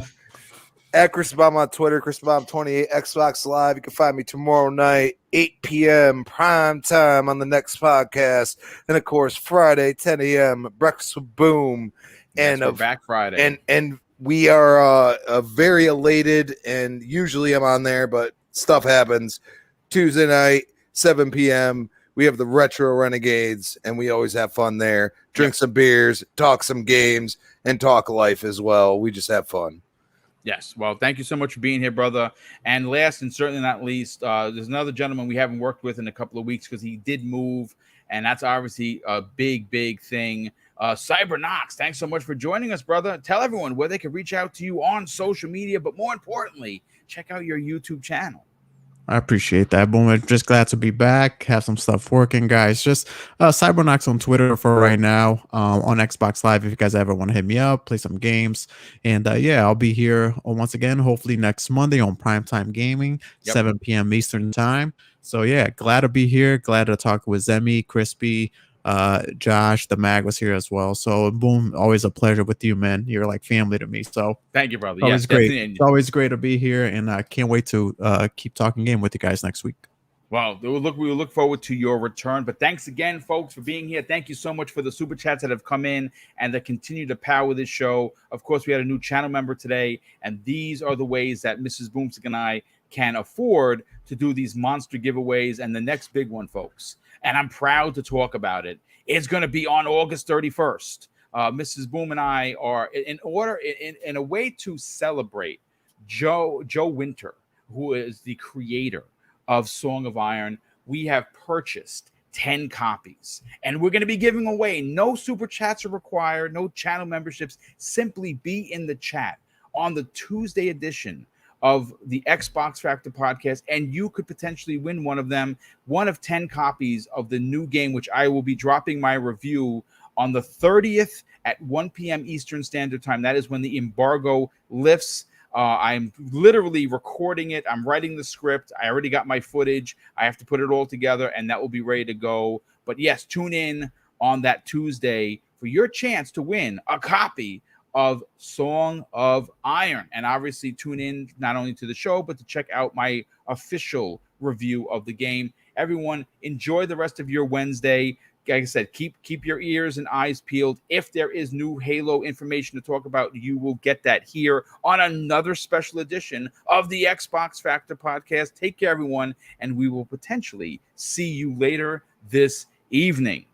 At Chris Bomb on Twitter, Chris Bomb 28, Xbox Live. You can find me tomorrow night, 8 p.m. prime time on the next podcast, and of course Friday, 10 a.m. Breakfast with Boom.
Yes, we're back Friday,
and we are very elated, and usually I'm on there, but stuff happens. Tuesday night, 7 p.m., we have the Retro Renegades, and we always have fun there. Drink some beers, talk some games, and talk life as well. We just have fun.
Yes. Well, thank you so much for being here, brother. And last and certainly not least, there's another gentleman we haven't worked with in a couple of weeks because he did move, and that's obviously a big, big thing. Cybernox, thanks so much for joining us, brother. Tell everyone where they can reach out to you on social media, but more importantly, check out your YouTube channel.
I appreciate that, Boom. I'm just glad to be back. Have some stuff working, guys. Just Cybernox on Twitter for right now. On Xbox Live, if you guys ever want to hit me up, play some games. And I'll be here once again, hopefully next Monday on Primetime Gaming, 7 p.m. Eastern Time. So yeah, glad to be here. Glad to talk with Zemi, Crispy, Josh, the Mag was here as well. So Boom, always a pleasure with you, man. You're like family to me. So
thank you, brother.
Always great. It's always great to be here, and I can't wait to keep talking game with you guys next week.
Well, we will look forward to your return. But thanks again, folks, for being here. Thank you so much for the super chats that have come in and that continue to power this show. Of course, we had a new channel member today, and these are the ways that Mrs. Boomstick and I can afford to do these monster giveaways. And the next big one, folks, and I'm proud to talk about it, is going to be on August 31st. Mrs. Boom and I are in a way to celebrate Joe Winter, who is the creator of Song of Iron. We have purchased 10 copies, and we're going to be giving away. No super chats are required, no channel memberships. Simply be in the chat on the Tuesday edition of the Xbox Factor podcast, and you could potentially win one of 10 copies of the new game, which I will be dropping my review on the 30th at 1 p.m. Eastern Standard Time. That is when the embargo lifts. I'm literally recording it. I'm writing the script. I already got my footage. I have to put it all together, and that will be ready to go. But yes, tune in on that Tuesday for your chance to win a copy of Song of Iron. And obviously tune in not only to the show, but to check out my official review of the game. Everyone, enjoy the rest of your Wednesday. Like I said, keep your ears and eyes peeled. If there is new Halo information to talk about, you will get that here on another special edition of the Xbox Factor podcast. Take care, everyone, and we will potentially see you later this evening.